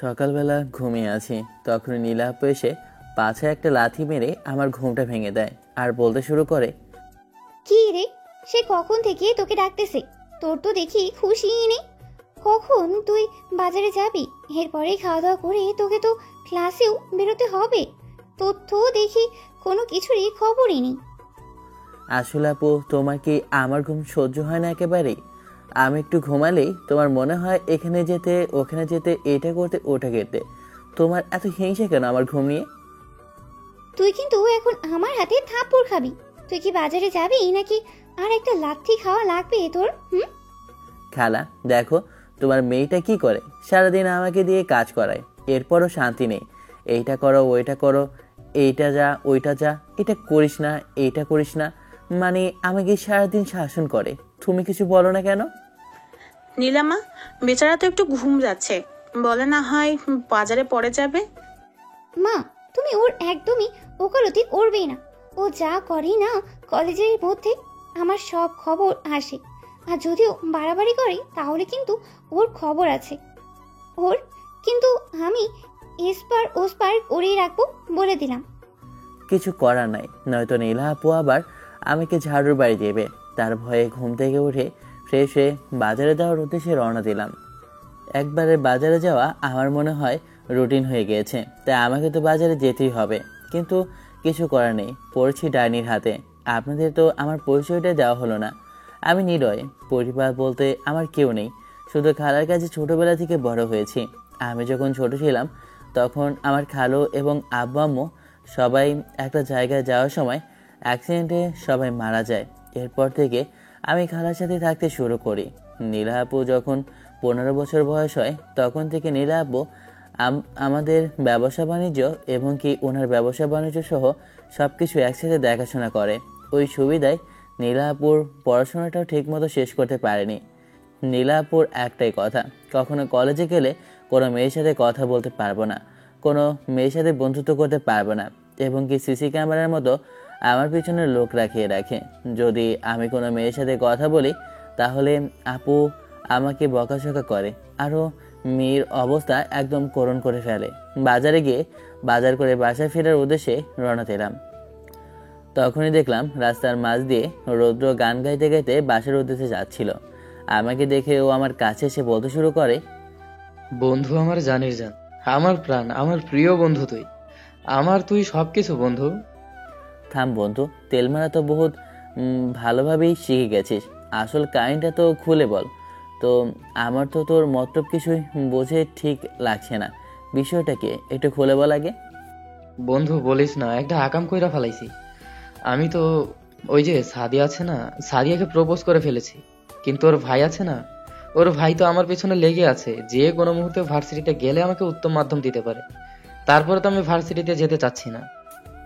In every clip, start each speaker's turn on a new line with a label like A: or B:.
A: সকালবেলা ঘুমিয়ে আছি, তখন নীলা আপু এসে পাছায় একটা লাথি মেরে আমার ঘুমটা ভেঙে দেয় আর বলতে শুরু করে,
B: কি রে, সে কখন থেকে তোকে ডাকতেছে? তোর তো দেখি খুশিই নেই। কখন তুই বাজারে যাবি? এরপরে খাওয়া দাওয়া করে তোকে তো ক্লাসেও বেরোতে হবে। তোর তো দেখি কোনো কিছুরই খবরই নেই।
A: আসলে আপু, তোমার কি আমার ঘুম সহ্য হয় না একেবারেই? আমি একটু ঘুমালেই তোমার মনে হয় এখানে যেতে ওখানে যেতে, এটা করতে ওটা করতে। তোমার এত হিংসা কেন আমার ঘুম নিয়ে?
B: তুই কিন্তু এখন আমার হাতে থাপ্পড় খাবি। তুই কি বাজারে যাবি নাকি আর একটা লাথি খাওয়া লাগবে তোর?
A: খালা দেখো, তোমার মেয়েটা কি করে, সারাদিন আমাকে দিয়ে কাজ করায়, এরপরও শান্তি নেই। এইটা করো ওইটা করো, এইটা যা ওইটা যা, এটা করিস না এইটা করিস না, মানে আমাকে সারাদিন শাসন করে। তুমি কিছু বলো না কেন?
C: নীলামা, বেচারা তো একটু ঘুম যাচ্ছে, বলে না হয় বাজারে পড়ে যাবে।
B: মা, তুমি ওর একদমই ওকালতি করবেই না। ও যা করে না কলেজের মধ্যে আমার সব খবর আসে। আর যদিও বাড়াবাড়ি করে তাহলে কিন্তু ওর খবর আছে। ওর কিন্তু আমি এসপার ওসপার করেই রাখবো, বলে দিলাম।
A: কিছু করার নাই, নয়তো নীলা আপু আবার আমাকে ঝাড়ুর বাড়ি দেবে। তার ভয়ে ঘুম থেকে উঠে ফ্রেশ হয়ে বাজারে যাওয়ার উদ্দেশ্যে রওনা দিলাম। একবারে বাজারে যাওয়া আমার মনে হয় রুটিন হয়ে গিয়েছে, তাই আমাকে তো বাজারে যেতেই হবে। কিন্তু কিছু করার নেই, পড়ছি ডাইনির হাতে। আপনাদের তো আমার পরিচয়টা দেওয়া হলো না। আমি নিরয়, পরিবার বলতে আমার কেউ নেই, শুধু খালার কাছে ছোটবেলা থেকে বড় হয়েছি। আমি যখন ছোট ছিলাম তখন আমার খালু এবং আব্বু আম্মু সবাই একটা জায়গায় যাওয়ার সময় অ্যাক্সিডেন্টে সবাই মারা যায়। এরপর থেকে আমি খালার সাথে থাকতে শুরু করি। নীলা আপু যখন 15 বছর বয়স হয় তখন থেকে নীলা আপু আমাদের ব্যবসা বাণিজ্য এবং কি ওনার ব্যবসা বাণিজ্য সহ সব কিছু একসাথে দেখাশোনা করে। ওই সুবিধায় নীলা আপুর পড়াশোনাটাও ঠিকমতো শেষ করতে পারেনি। নীলা আপুর একটাই কথা, কখনো কলেজে গেলে কোনো মেয়ের সাথে কথা বলতে পারবো না, কোনো মেয়ের সাথে বন্ধুত্ব করতে পারবো না, এবং কি সিসি ক্যামেরার মতো আমার পিছনে লোক রাখিয়ে রাখে। যদি আমি কোনো মেয়ের সাথে কথা বলি তাহলে আপু আমাকে বকাঝকা করে, আরও মেয়ের অবস্থা একদম করুণ করে ফেলে। বাজারে গিয়ে বাজার করে বাসায় ফেরার উদ্দেশ্যে রওনা দিলাম। তখনই দেখলাম রাস্তার মাঝ দিয়ে রৌদ্র গান গাইতে গাইতে বাসার উদ্দেশ্যে যাচ্ছিল। আমাকে দেখে ও আমার কাছে এসে বলতে শুরু করে,
D: বন্ধু আমার জানিস জান, আমার প্রাণ, আমার প্রিয় বন্ধু তুই, আমার তুই সবকিছু বন্ধু।
A: থাম বন্ধু, তেল মারা তো বহুত ভালোভাবেই শিখে গেছিস, আসল কাহিনীটা তো খুলে বল। তো আমার তো তোর মতলব কিছুই বোঝে ঠিক লাগছে না, বিষয়টা কি একটু খুলে বল আগে।
D: বন্ধু বলিস না, একটা আকাম কইরা ফেলাইছি। আমি তো ওই যে সাদিয়া আছে না, সাদিয়াকে প্রপোজ করে ফেলেছি। কিন্তু ওর ভাই আছে না, ওর ভাই তো আমার পেছনে লেগে আছে, যে কোনো মুহূর্তে ভার্সিটিতে গেলে আমাকে উত্তম মাধ্যম দিতে পারে। তারপরে তো আমি ভার্সিটিতে যেতে চাচ্ছি না।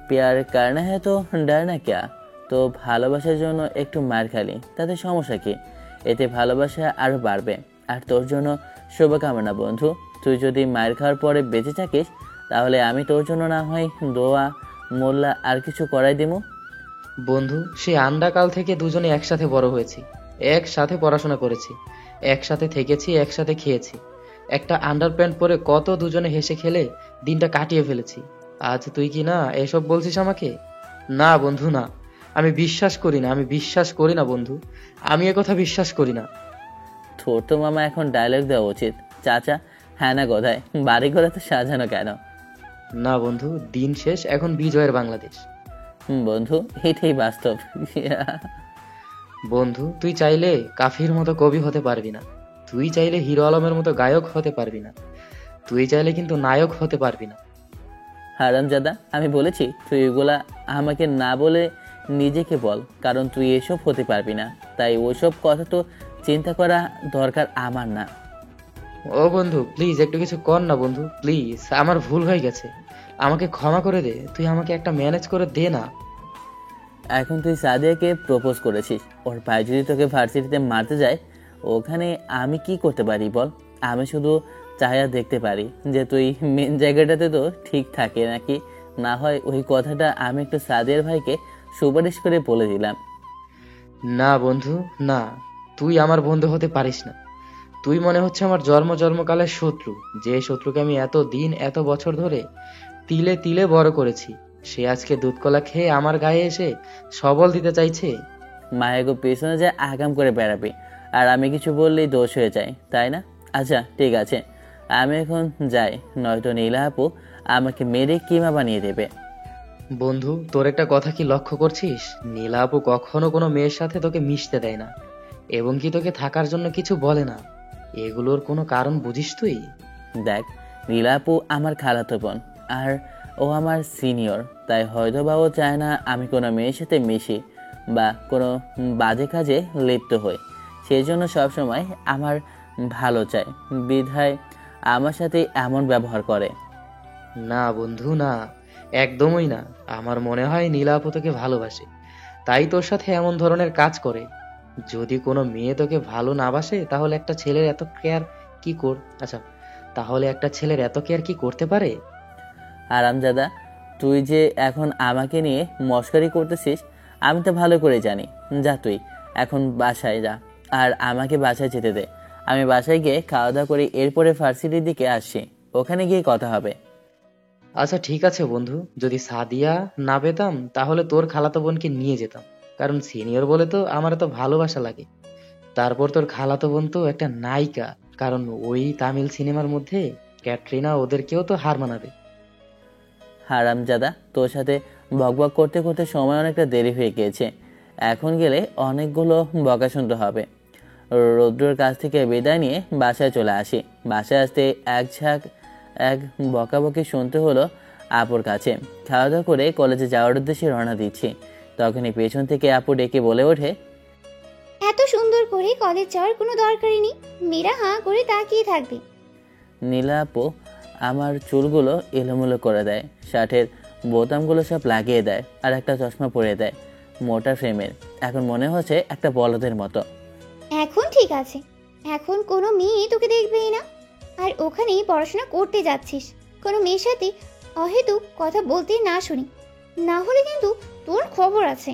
A: প্যার কারণে হ্যাঁ তো ডর না ক্যা? তো ভালোবাসার জন্য একটু মার খালি, তাতে সমস্যা কি? এতে ভালোবাসা আরও বাড়বে। আর তোর জন্য শুভকামনা বন্ধু। তুই যদি মায়ের খাওয়ার পরে বেঁচে থাকিস তাহলে আমি তোর জন্য না হয় দোয়া মোল্লা আর কিছু করাই দিমু।
D: বন্ধু, সে আন্ডাকাল থেকে দুজনে একসাথে বড় হয়েছি, একসাথে পড়াশোনা করেছি, একসাথে থেকেছি, একসাথে খেয়েছি, একটা আন্ডার প্যান্ট পরে কত দুজনে হেসে খেলে দিনটা কাটিয়ে ফেলেছি। আজ তুই কি না এসব বলছিস আমাকে? না বন্ধু না, আমি বিশ্বাস করি না, আমি বিশ্বাস করি না বন্ধু, আমি কথা বিশ্বাস করি না।
A: তোর তো মামা এখন ডায়লগ দেওয়া উচিত, চাচা হ্যাঁ না গধায় বাড়ি ঘরে তো সাজানো কেন?
D: না বন্ধু, দিন শেষ, এখন বিজয়ের বাংলাদেশ।
A: বন্ধু এটাই বাস্তব।
D: বন্ধু, তুই চাইলে কাফির মতো কবি হতে পারবি না, তুই চাইলে হিরো আলমের মতো গায়ক হতে পারবি না, তুই চাইলে কিন্তু নায়ক হতে পারবি না।
A: হারামজাদা, আমি বলেছি তুই এগুলা আমাকে না বলে নিজেকে বল, কারণ তুই এসব হতে পারবি না, তাই ওইসব কথা তো চিন্তা করা দরকার আমার না।
D: ও বন্ধু প্লিজ একটু কিছু কর না বন্ধু, প্লিজ, আমার ভুল হয়ে গেছে, আমাকে ক্ষমা করে দে, তুই আমাকে একটা ম্যানেজ করে দে না।
A: এখন তুই সাদিয়াকে প্রপোজ করেছিস, ওর ভাই যদি তোকে ভার্সিটিতে মারতে যায় ওখানে আমি কি করতে পারি বল? আমি শুধু চাহিয়া দেখতে পারি যে তুই মেন জায়গাটাতে তো ঠিক থাকে নাকি। না হয় ওই কথাটা আমি একটু সাদিয়ার ভাইকে সুপারিশ করে বলে দিলাম।
D: না বন্ধু না, তুই আমার বন্ধু হতে পারিস না, তুই মনে হচ্ছে আমার জন্মকালের শত্রু, যে শত্রুকে আমি এত দিন এত বছর ধরে তিলে তিলে বড় করেছি, সে আজকে দুধ কলা খেয়ে আমার গায়ে এসে সবল দিতে চাইছে।
A: মায়াগো পেছনে যে আগাম করে বেড়াবি, আর আমি কিছু বললেই দোষ হয়ে যায়, তাই না? আচ্ছা ঠিক আছে, আমি এখন যাই, নয়তো নীলা আপু আমাকে মেরে কিমা বানিয়ে দেবে।
D: বন্ধু, তোর একটা কথা কি লক্ষ্য করছিস? নীলা আপু কখনো কোনো মেয়ের সাথে তোকে মিশতে দেয় না, এবং কি তোকে থাকার জন্য কিছু বলে না। এগুলোর কোনো কারণ বুঝিস তুই?
A: দেখ, নীলা আপু আমার খালাতো বোন, আর ও আমার সিনিয়র, তাই হয়তো বা ও চায় না আমি কোনো মেয়ের সাথে মিশি বা কোনো বাজে কাজে লিপ্ত হই। সেই জন্য সবসময় আমার ভালো চায়, বিধায় আমার সাথে এমন ব্যবহার করে।
D: না বন্ধু, না, একদমই না। আমার মনে হয় নীলা আপু তোকে ভালোবাসে, তাই তোর সাথে এমন ধরনের কাজ করে। যদি কোনো মেয়ে তোকে ভালো না বাসে, তাহলে একটা ছেলের এত কেয়ার কি কর আচ্ছা, তাহলে একটা ছেলের এত কেয়ার কি করতে পারে?
A: আরামজাদা, তুই যে এখন আমাকে নিয়ে মস্করি করতেছিস আমি তো ভালো করে জানি। যা তুই এখন বাসায় যা, আর আমাকে বাসায় যেতে দে। আমি বাসায় গিয়ে খাওয়া দাওয়া করি, এরপরে ভার্সিটির দিকে আসছি, ওখানে গিয়ে কথা হবে।
D: আচ্ছা ঠিক আছে বন্ধু, যদি সাদিয়া না পেতাম তাহলে তোর খালাতো বোনকে নিয়ে যেতাম, কারণ সিনিয়র বলে তো আমার তো ভালোবাসা লাগে। তারপর তোর খালাতো বোন তো একটা নায়িকা, কারণ ওই তামিল সিনেমার মধ্যে ক্যাটরিনা ওদেরকেও তো হার মানাবে।
A: হারামজাদা, তোর সাথে বকবক করতে করতে সময় অনেকটা দেরি হয়ে গিয়েছে, এখন গেলে অনেকগুলো বকা শুনতে হবে। রৌদ্রর কাছ থেকে বিদায় নিয়ে বাসায় চলে আসি। বাসায় আসতে এক বকাবকি শুনতে হলো আপুর কাছে। খাওয়া দাওয়া করে কলেজে যাওয়ার উদ্দেশ্যে রওনা দিচ্ছি, তখনই পেছন থেকে আপু ডেকে বলে ওঠে,
B: এত সুন্দর করে কলেজ যাওয়ার কোনো দরকারই নেই, মেয়েরা হাঁ করে তাকিয়ে থাকবে।
A: নীলা আপু আমার চুলগুলো এলোমেলো করে দেয়, শার্টের বোতামগুলো সব লাগিয়ে দেয়, আর একটা চশমা পরিয়ে দেয় মোটা ফ্রেমের। এখন মনে হচ্ছে একটা বলদের মতো।
B: এখন ঠিক আছে, এখন কোনো মেয়ে তোকে দেখবেই না, আর ওখানেই পড়াশোনা করতে যাচ্ছিস। কোনো মেয়ের সাথে অহেতুক কথা বলতে না শুনি, না হলে কিন্তু তোর খবর আছে।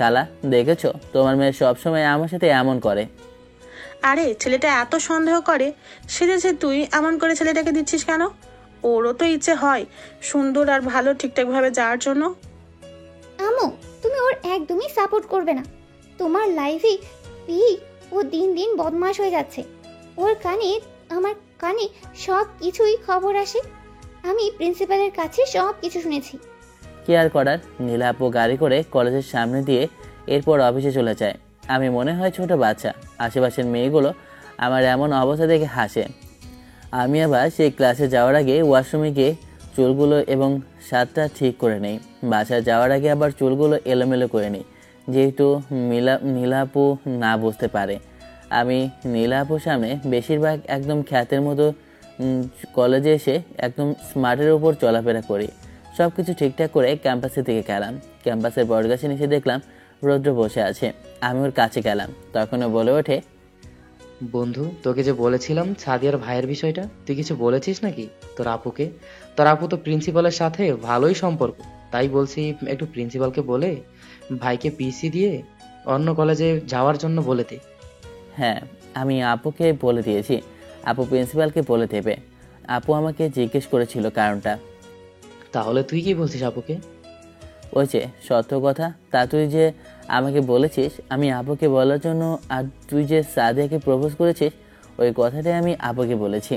A: কালা, দেখেছো তোমার মেয়ে সবসময় আমার সাথে এমন করে।
C: আরে ছেলেটা এত সন্দেহ করে, সেজেছে তুই এমন করে ছেলেটাকে দিচ্ছিস কেন? ওরও তো ইচ্ছে হয় সুন্দর আর ভালো ঠিকঠাকভাবে যাওয়ার জন্য।
B: আমো, তুমি ওর একদমই সাপোর্ট করবে না। তোমার লাইফে ও দিন দিন বদমাশ হয়ে যাচ্ছে। ওর কানে, আমার কানে সব কিছুই খবর আসে। আমি প্রিন্সিপালের কাছে সব কিছু শুনেছি।
A: কি আর করার, নীলা আপু গাড়ি করে কলেজের সামনে দিয়ে এরপর অফিসে চলে যায়। আমি মনে হয় ছোট বাচ্চা, আশেপাশের মেয়েগুলো আমার এমন অবস্থা দেখে হাসে। আমি আবার সেই ক্লাসে যাওয়ার আগে ওয়াশরুমে গিয়ে চুলগুলো এবং স্বাদটা ঠিক করে নেই। বাসায় যাওয়ার আগে আবার চুলগুলো এলোমেলো করে নিই, যেহেতু নীলা আপু না বুঝতে পারে। আমি নীলা আপুর সামনে বেশিরভাগ একদম খ্যাতের মতো কলেজে এসে একদম স্মার্টের উপর চলাফেরা করি। সব কিছু ঠিকঠাক করে ক্যাম্পাসের দিকে গেলাম। ক্যাম্পাসের বটগাছে এসে দেখলাম রৌদ্র বসে আছে। আমি ওর কাছে গেলাম, তখনও বলে ওঠে,
D: বন্ধু, তোকে যে বলেছিলাম সাদিয়ার ভাইয়ের বিষয়টা, তুই কিছু বলেছিস নাকি তোর আপুকে? তোর আপু তো প্রিন্সিপালের সাথে ভালোই সম্পর্ক, তাই বলছি একটু প্রিন্সিপালকে বলে ভাইকে পিসি দিয়ে অন্য কলেজে যাওয়ার জন্য বলে দে।
A: হ্যাঁ, আমি আপুকে বলে দিয়েছি, আপু প্রিন্সিপালকে বলে দেবে। আপু আমাকে জিজ্ঞেস করেছিল কারণটা।
D: তাহলে তুই কি বলছিস আপুকে?
A: ওই যে সত্য কথা, তা তুই যে আমাকে বলেছিস আমি আপুকে বলার জন্য, আর তুই যে সাদিয়াকে প্রপোজ করেছিস ওই কথাটাই আমি আপুকে বলেছি।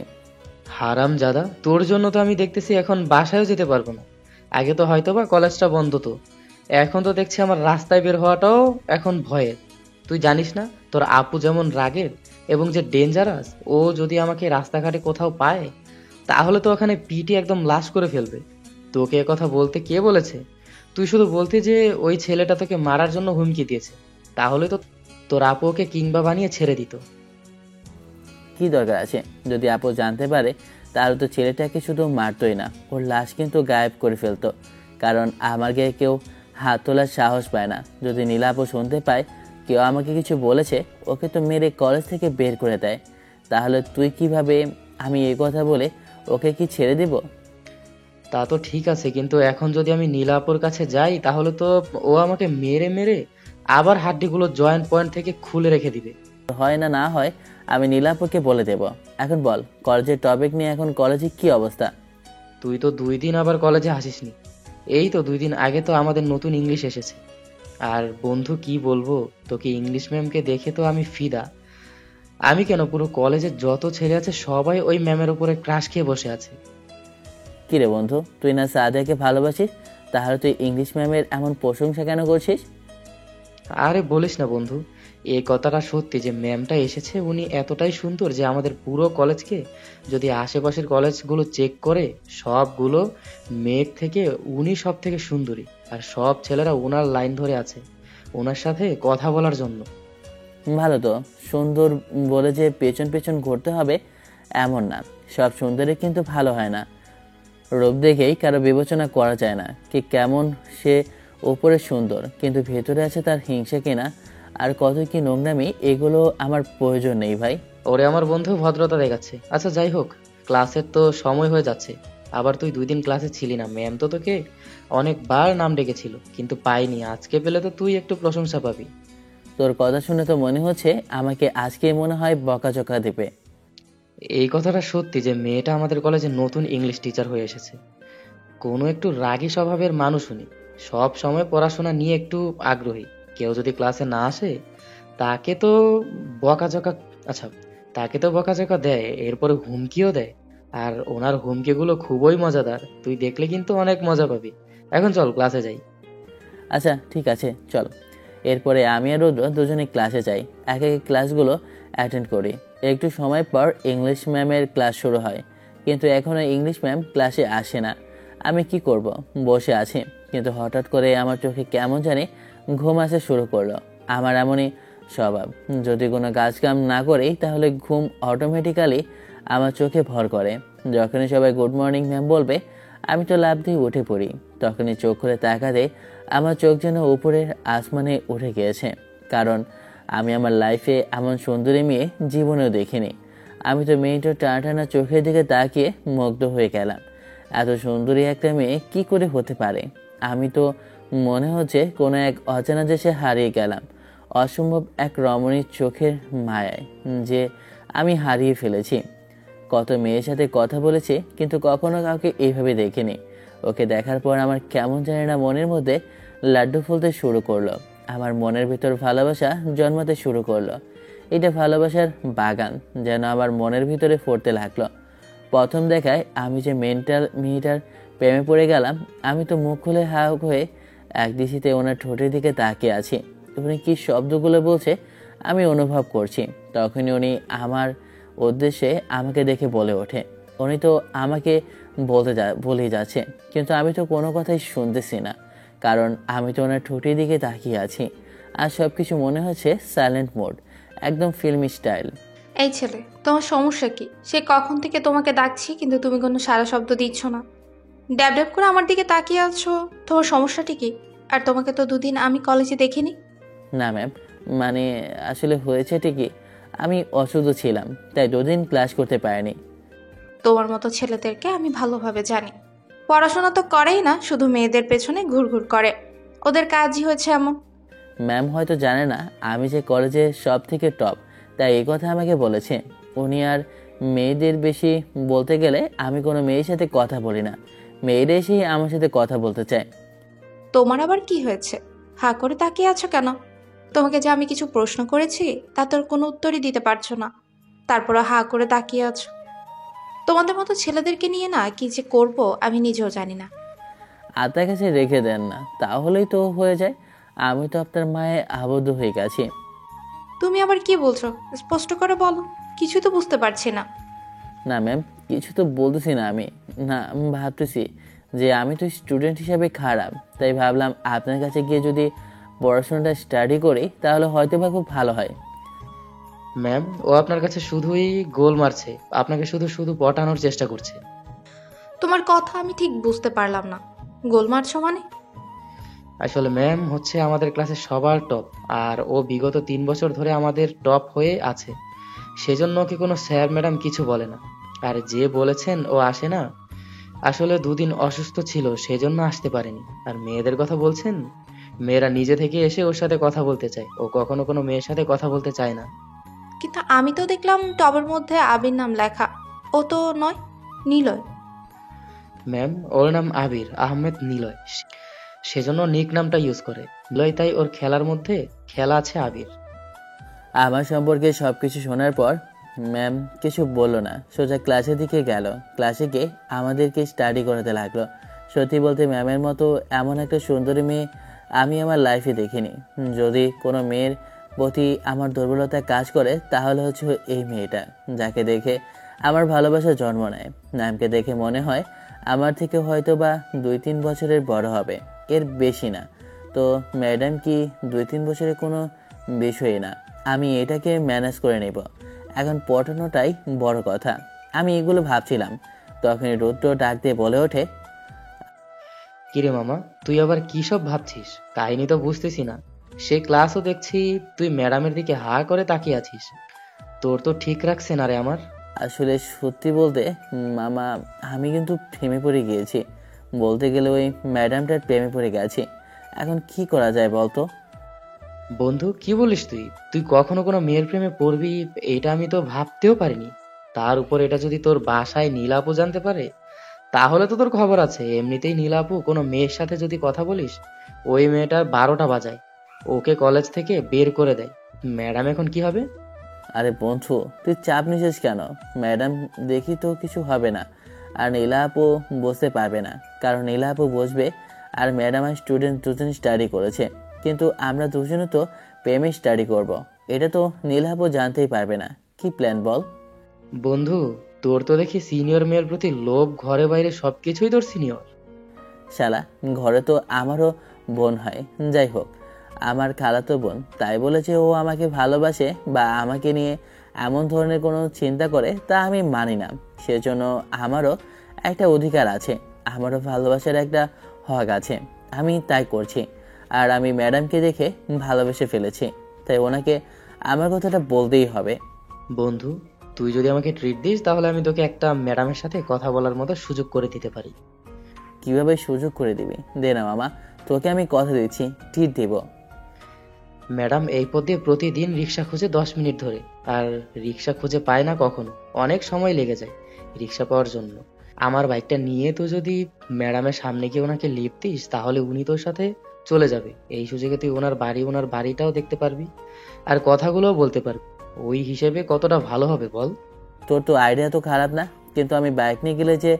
D: হারাম জাদা, তোর জন্য তো আমি দেখতেছি এখন বাসায়ও যেতে পারবো না। আগে তো হয়তো বা কলেজটা বন্ধ, তো এখন তো দেখছি আমার রাস্তায় বের হওয়াটাও এখন ভয়ের। তুই জানিস না তোর আপু যেমন রাগের এবং যে ডেঞ্জারাস, ও যদি আমাকে রাস্তাঘাটে কোথাও পায় তাহলে তো ওখানে পিটি একদম লাশ করে ফেলবে। তোকে কথা বলতে কে বলেছে? তুই শুধু বলতে যে ওই ছেলেটা তোকে মারার জন্য হুমকি দিয়েছে, তাহলে তো তোর আপু ওকে কিংবা বানিয়ে ছেড়ে দিত।
A: কি দরকার আছে? যদি আপু জানতে পারে তাহলে তো ছেলেটাকে শুধু মারতোই না, ওর লাশ কিন্তু গায়েব করে ফেলতো, কারণ আমার গায়ে কেউ হাত তোলার সাহস পায় না। যদি নীলা আপু শুনতে পায় কেউ আমাকে কিছু বলেছে, ওকে তো মেরে কলেজ থেকে বের করে দেয়। তাহলে তুই কিভাবে, আমি এই কথা বলে ওকে কি ছেড়ে দিব?
D: তা তো ঠিক আছে, কিন্তু এখন যদি আমি নীলাপুর কাছে যাই তাহলে তো ও আমাকে মেরে মেরে আবার হাড্ডিগুলো জয়েন্ট পয়েন্ট থেকে খুলে রেখে দিবে।
A: হয় না না হয় আমি নীলাপুকে বলে দেব। এখন বল, কলেজের টপিক নিয়ে এখন কলেজে কি অবস্থা?
D: তুই তো 2 দিন আবার কলেজে আসিসনি। এই তো 2 দিন আগে তো আমাদের নতুন ইংলিশ এসেছে। আর বন্ধু কি বলবো, তোকে ইংলিশ ম্যামকে দেখে তো আমি ফিদা। আমি কেন, পুরো কলেজের যত ছেলে আছে সবাই ওই ম্যামের উপরে ক্রাশ খেয়ে বসে আছে।
A: কিরে বন্ধু, তুই না সাদিয়াকে ভালোবাসিস, তাহলে তুই ইংলিশ ম্যামের এমন প্রশংসা কেন করছিস?
D: আরে বলিস না বন্ধু, এই কথাটা সত্যি যে ম্যামটা এসেছে, উনি এতটাই সুন্দর যে আমাদের পুরো কলেজকে যদি আশেপাশের কলেজগুলো চেক করে, সবগুলো মেঘ থেকে উনি সব থেকে সুন্দরী। আর সব ছেলেরা ওনার লাইন ধরে আছে ওনার সাথে কথা বলার জন্য।
A: ভালো তো, সুন্দর বলে যে পেছন পেছন ঘুরতে হবে এমন না। সব সুন্দরী কিন্তু ভালো হয় না। রূপ দেখেই কারো বিবেচনা করা যায় না কি কেমন সে ওপরে সুন্দর কিন্তু ভেতরে আছে তার হিংসা কিনা আর কত কি নোংরামি, এগুলো আমার প্রয়োজন নেই ভাই।
D: ওরে আমার বন্ধু ভদ্রতা দেখাচ্ছে। আচ্ছা যাই হোক, ক্লাসের তো সময় হয়ে যাচ্ছে। আবার তুই 2 দিন ক্লাসে ছিলি না, ম্যাম তো তোকে অনেকবার নাম ডেকেছিল কিন্তু পাইনি। আজকে পেলে তো তুই একটু প্রশংসা পাবি।
A: তোর কথা শুনে তো মনে হচ্ছে আমাকে আজকে মনে হয় বকাঝকা দেবে।
D: এই কথাটা সত্যি যে মেয়েটা আমাদের কলেজে নতুন ইংলিশ টিচার হয়ে এসেছে। কোনো একটু রাগী স্বভাবের মানুষ উনি, সব সময় পড়াশোনা নিয়ে একটু আগ্রহী। কেউ যদি ক্লাসে না আসে তাকে তো বকাঝকা, আচ্ছা তাকে তো বকাঝকা দেয়, এরপরে হুমকিও দেয়। আর ওনার হুমকিগুলো খুবই মজাদার, তুই দেখলে কিন্তু অনেক মজা পাবি। এখন চল ক্লাসে যাই।
A: আচ্ছা ঠিক আছে চল। এরপরে আমি আর রুদ্র দুজনে ক্লাসে যাই, এক এক ক্লাসগুলো অ্যাটেন্ড করি। একটু সময় পর ইংলিশ ম্যামের ক্লাস শুরু হয়, কিন্তু এখনও ইংলিশ ম্যাম ক্লাসে আসে না। আমি কি করব, বসে আছি, কিন্তু হঠাৎ করে আমার চোখে কেমন জানি ঘুম আসা শুরু করলো। আমার এমনই স্বভাব, যদি কোনো কাজ কাম না করি তাহলে ঘুম অটোমেটিক্যালি আমার চোখে ভর করে। যখনই সবাই গুড মর্নিং ম্যাম বলবে আমি তো লাফ দিয়ে উঠে পড়ি। তখনই চোখ খুলে তাকাতে আমার চোখ যেন উপরের আসমানে উঠে গিয়েছে, কারণ আমি আমার লাইফে এমন সুন্দরী মেয়ে জীবনেও দেখিনি। আমি তো মেয়েটার টানা চোখের দিকে তাকিয়ে মুগ্ধ হয়ে গেলাম। এত সুন্দরী একটা মেয়ে কি করে হতে পারে? আমি তো মনে হচ্ছে কোনো এক অজানা দেশে হারিয়ে গেলাম, অসম্ভব এক রমণীর চোখের মায়ায় যে আমি হারিয়ে ফেলেছি। কত মেয়ের সাথে কথা বলেছি কিন্তু কখনো কাউকে এইভাবে দেখিনি। ওকে দেখার পর আমার কেমন জানি না মনের মধ্যে লাড্ডু ফুলতে শুরু করলো। আমার মনের ভিতর ভালোবাসা জন্মাতে শুরু করলো। এটা ভালোবাসার বাগান যেন আমার মনের ভিতরে ফোটতে লাগলো। প্রথম দেখায় আমি যে মেয়েটার প্রেমে পড়ে গেলাম। আমি তো মুখ খুলে হা হয়ে এক দৃষ্টিতে ওনার ঠোঁটের দিকে তাকিয়ে আছি। উনি কি শব্দগুলো বলছে আমি অনুভব করছি। তখনই উনি আমার উদ্দেশ্যে আমাকে দেখে বলে ওঠে। উনি তো আমাকে বলেই যাচ্ছে, কিন্তু আমি তো কোনো কথাই শুনতেছি না, কারণ আমি তো ওনার ঠোঁটের দিকে তাকিয়ে আছি। আর সব কিছু মনে হচ্ছে সাইলেন্ট মোড, একদম ফিল্মি স্টাইল।
E: এই ছেলে, তোমার সমস্যা কি? সে কখন থেকে তোমাকে ডাকছি কিন্তু তুমি কোনো সারা শব্দ দিচ্ছ না। ড্যাব ড্যাব করে আমার দিকে তাকিয়ে আছো, তোমার সমস্যাটি কি? আর তোমাকে তো 2 দিন আমি কলেজে দেখিনি।
A: না ম্যাম, মানে আসলে হয়েছে ঠিকই, আমি অসুস্থ ছিলাম তাই 2 দিন ক্লাস করতে পারিনি।
E: তোমার মতো ছেলেদেরকে আমি ভালোভাবে জানি। পড়াশোনা তো করেই না, শুধু মেয়েদের পেছনে ঘুরঘুর করে। ওদের কাজই হয়েছে এমন।
A: ম্যাম হয়তো জানে না আমি যে কলেজে সব থেকে টপ, তাই এই কথা আমাকে বলেছে। উনি আর মেয়েদের বেশি বলতে গেলে আমি কোনো মেয়ের সাথে কথা বলি না, মেয়েরা এসেই আমার সাথে কথা বলতে চায়।
E: তোমার আবার কি হয়েছে? হা করে তাকিয়ে আছো কেন? তোমাকে যে আমি কিছু প্রশ্ন করেছি তা তোর কোনো উত্তরই দিতে পারছো না, তারপরে হা করে তাকিয়ে আছো। তোমাদের মতো ছেলেদেরকে নিয়ে না কি যে করব আমি নিজেও জানি না।
A: আপনার কাছে রেখে দেন না, তাহলেই তো হয়ে যায়। আমি তো আপনার মায়ে আবদ্ধ হয়ে গেছি।
E: তুমি আবার কি বলছো? স্পষ্ট করে বলো, কিছু তো বুঝতে পারছি না।
A: না ম্যাম, কিছু তো বলতেছি না আমি। না, আমি ভাবতেছি যে আমি তো স্টুডেন্ট হিসাবে খারাপ, তাই ভাবলাম আপনার কাছে গিয়ে যদি পড়াশোনাটা স্টাডি করি তাহলে হয়তো বা খুব ভালো হয়।
D: ম্যাম, ও আপনার কাছে শুধুই গোল মারছে, আপনাকে শুধু শুধু পটানোর চেষ্টা করছে।
E: তোমার কথা আমি ঠিক বুঝতে পারলাম না। গোল মারছো মানে?
D: আসলে ম্যাম হচ্ছে আমাদের ক্লাসে সবার টপ, আর ও বিগত 3 বছর ধরে আমাদের টপ হয়ে আছে। সেজন্য ওকে কোনো স্যার ম্যাডাম কিছু বলে না। আর যে বলেছেন ও আসে না, আসলে 2 দিন অসুস্থ ছিল সেজন্য আসতে পারেনি। আর মেয়েদের কথা বলছেন, মেয়েরা নিজে থেকে এসে ওর সাথে কথা বলতে চায়, ও কখনো কোনো মেয়ের সাথে কথা বলতে চায় না।
E: কিন্তু আমি তো দেখলাম টবের মধ্যে আবির নাম লেখা। ও তো নয়, নিলয়।
D: ম্যাম, ওর নাম আবির আহমেদ নিলয়। সেজন্য নিক নামটা ইউজ করে নিলয়, তাই ওর খেলার মধ্যে খেলা আছে আবির।
A: আমার সম্পর্কে সবকিছু শোনার পর ম্যাম কিছু বললো না, সোজা ক্লাসের দিকে গেল। ক্লাসে গিয়ে আমাদেরকে স্টাডি করাতে লাগলো। সত্যি বলতে ম্যামের মতো এমন একটা সুন্দরী মেয়ে আমি আমার লাইফে দেখিনি। যদি কোনো মেয়ের প্রতি আমার দুর্বলতা কাজ করে তাহলে হচ্ছে এই মেয়েটা, যাকে দেখে আমার ভালোবাসা জন্ম নেয়। ম্যামকে দেখে মনে হয় আমার থেকে হয়তো বা 2-3 বছরের বড় হবে, এর বেশি না। তো ম্যাডাম কি 2-3 বছরের কোনো বিষয়ই না, আমি এটাকে ম্যানেজ করে নেব। এখন পড়ানোটাই বড় কথা। আমি এগুলো ভাবছিলাম, তখনই রুদ্র ডাক দিয়ে বলে ওঠে,
D: কিরে মামা, তুই আবার কি সব ভাবছিস? কাহিনী তো বুঝতেছি না। সে ক্লাসও দেখছি তুই ম্যাডামের দিকে হা করে তাকিয়ে আছিস। তোর তো ঠিক রাখছে না রে আমার।
A: আসলে সত্যি বলতে মামা, আমি কিন্তু প্রেমে পড়ে গিয়েছি। বলতে গেলে ওই ম্যাডামটার প্রেমে পড়ে গেছি। এখন কি করা যায় বলতো?
D: বন্ধু, কি বলিস তুই? তুই কখনো কোনো মেয়ের প্রেমে পড়বি এটা আমি তো ভাবতেও পারিনি। তার উপর এটা যদি তোর বাসায় নীলাপু জানতে পারে তাহলে তো তোর খবর আছে। এমনিতেই নীলাপু কোনো মেয়ের সাথে যদি কথা বলিস ওই মেয়েটার 12টা বাজায়, ওকে কলেজ থেকে বের করে দেয়। ম্যাডাম এখন কি হবে?
A: আরে বন্ধু, তুই চাপ নিছিস কেন? ম্যাডাম দেখি তো কিছু হবে না। আর নীলা আপু বসতে পারবে না, কারণ নীলা আপু বসবে আর ম্যাডাম আর স্টুডেন্ট দুজন স্টাডি করেছে, কিন্তু আমরা দুজনে তো প্রেমে স্টাডি করব। এটা তো নীলা আপু জানতেই পারবে না। কি প্ল্যান বল?
D: বন্ধু, তোর তো দেখি সিনিয়র মেয়ের প্রতি লোভ, ঘরে বাইরে সবকিছুই তোর সিনিয়র।
A: শালা, ঘরে তো আমারও বোন হয়। যাই হোক, আমার খালাতো বোন, তাই বলেছে ও আমাকে ভালোবাসে বা আমাকে নিয়ে এমন ধরনের কোনো চিন্তা করে তা আমি মানি না। সেজন্য আমারও একটা অধিকার আছে, আমারও ভালোবাসার একটা হক আছে। আমি তাই করছি। আর আমি ম্যাডামকে দেখে ভালোবেসে ফেলেছি, তাই ওনাকে আমার কথাটা বলতেই হবে।
D: বন্ধু, তুই যদি আমাকে ট্রিট দিস তাহলে আমি তোকে একটা ম্যাডামের সাথে কথা বলার মতো সুযোগ করে দিতে পারি।
A: কিভাবে সুযোগ করে দিবি? দে না মামা, তোকে আমি কথা দিচ্ছি, ঠিক দেব।
D: ম্যাডাম এই পথ দিয়ে প্রতিদিন রিক্সা খুঁজে 10 মিনিট ধরে, আর রিক্সা খুঁজে পায় না, কখনো অনেক সময় লেগে যায় রিক্সা পাওয়ার জন্য। আমার বাইকটা নিয়ে তুই যদি ম্যাডামের সামনে গিয়ে ওনাকে লিফট দিস তাহলে উনি তোর সাথে চলে যাবে। এই সুযোগে তুই ওনার বাড়িটাও দেখতে পারবি আর কথাগুলোও বলতে পারবি। ওই হিসেবে কতটা ভালো হবে বল?
A: তোর তো আইডিয়া তো খারাপ না, কিন্তু আমি বাইক নিয়ে গেলে যে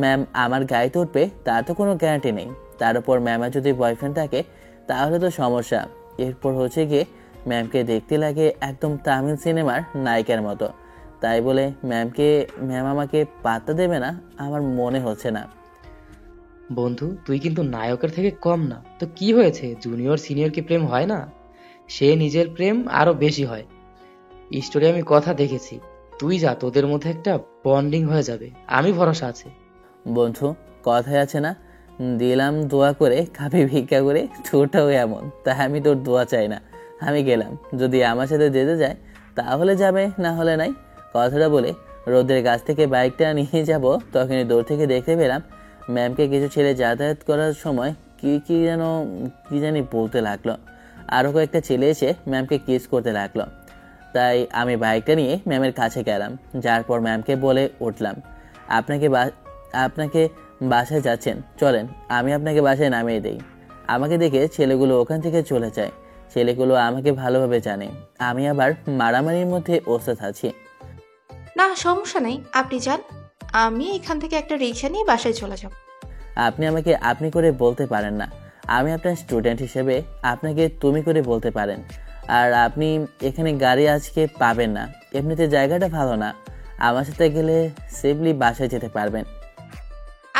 A: ম্যাম আমার গায়ে উঠবে তার তো কোনো গ্যারান্টি নেই। তার উপর ম্যামের যদি বয়ফ্রেন্ড থাকে তাহলে তো সমস্যা। এরপর হচ্ছে গিয়ে ম্যামকে দেখতে লাগে একদম তামিল সিনেমার নায়িকার মতো। তাই বলে ম্যাম আমাকে পাত্তা দেবে না আমার মনে হচ্ছে না।
D: বন্ধু, তুই কিন্তু নায়কের থেকে কম না। তো কি হয়েছে, জুনিয়র সিনিয়র কি প্রেম হয় না? সে নিজের প্রেম আরো বেশি হয়। স্টোরি আমি কথা দেখেছি। তুই যা, তোদের মধ্যে একটা বন্ডিং হয়ে যাবে, আমি ভরসা আছে।
A: বন্ধু, কথায় আছে না, দিলাম দোয়া করে খাবি ভিক্ষা করে, তোরটাও এমন। তাই আমি তোর দোয়া চাই না। আমি গেলাম, যদি আমার সাথে যেতে যায় তাহলে যাবে, না হলে নাই। কথাটা বলে রোদের গাছ থেকে বাইকটা নিয়ে যাব, তখনই দূর থেকে দেখতে পেলাম ম্যামকে কিছু ছেলে যাতায়াত করার সময় কি জানি বলতে লাগলো। আরও কয়েকটা ছেলে এসে ম্যামকে কিস করতে লাগলো। তাই আমি বাইকটা নিয়ে ম্যামের কাছে গেলাম, যার পর ম্যামকে বলে উঠলাম, আপনাকে বাসায় যাচ্ছেন, চলেন আমি আপনাকে বাসায় নামিয়ে দেই। আমাকে দেখে ছেলেগুলো ওখান থেকে চলে যায়। ছেলেগুলো আমাকে ভালোভাবে জানে, আমি আবার মারামারির মধ্যে ওস্তাদ আছি।
E: না, সমস্যা নেই, আপনি যান। আমি এখান থেকে একটা রিক্সা নিয়ে বাসায় চলে যাব।
A: আপনি আমাকে আপনি করে বলতে পারেন না। আমি আপনার স্টুডেন্ট হিসেবে আপনাকে তুমি করে বলতে পারেন। আর আপনি এখানে গাড়ি আজকে পাবেন না, এমনিতে জায়গাটা ভালো না। আমার সাথে গেলে সেফলি বাসায় যেতে পারবেন।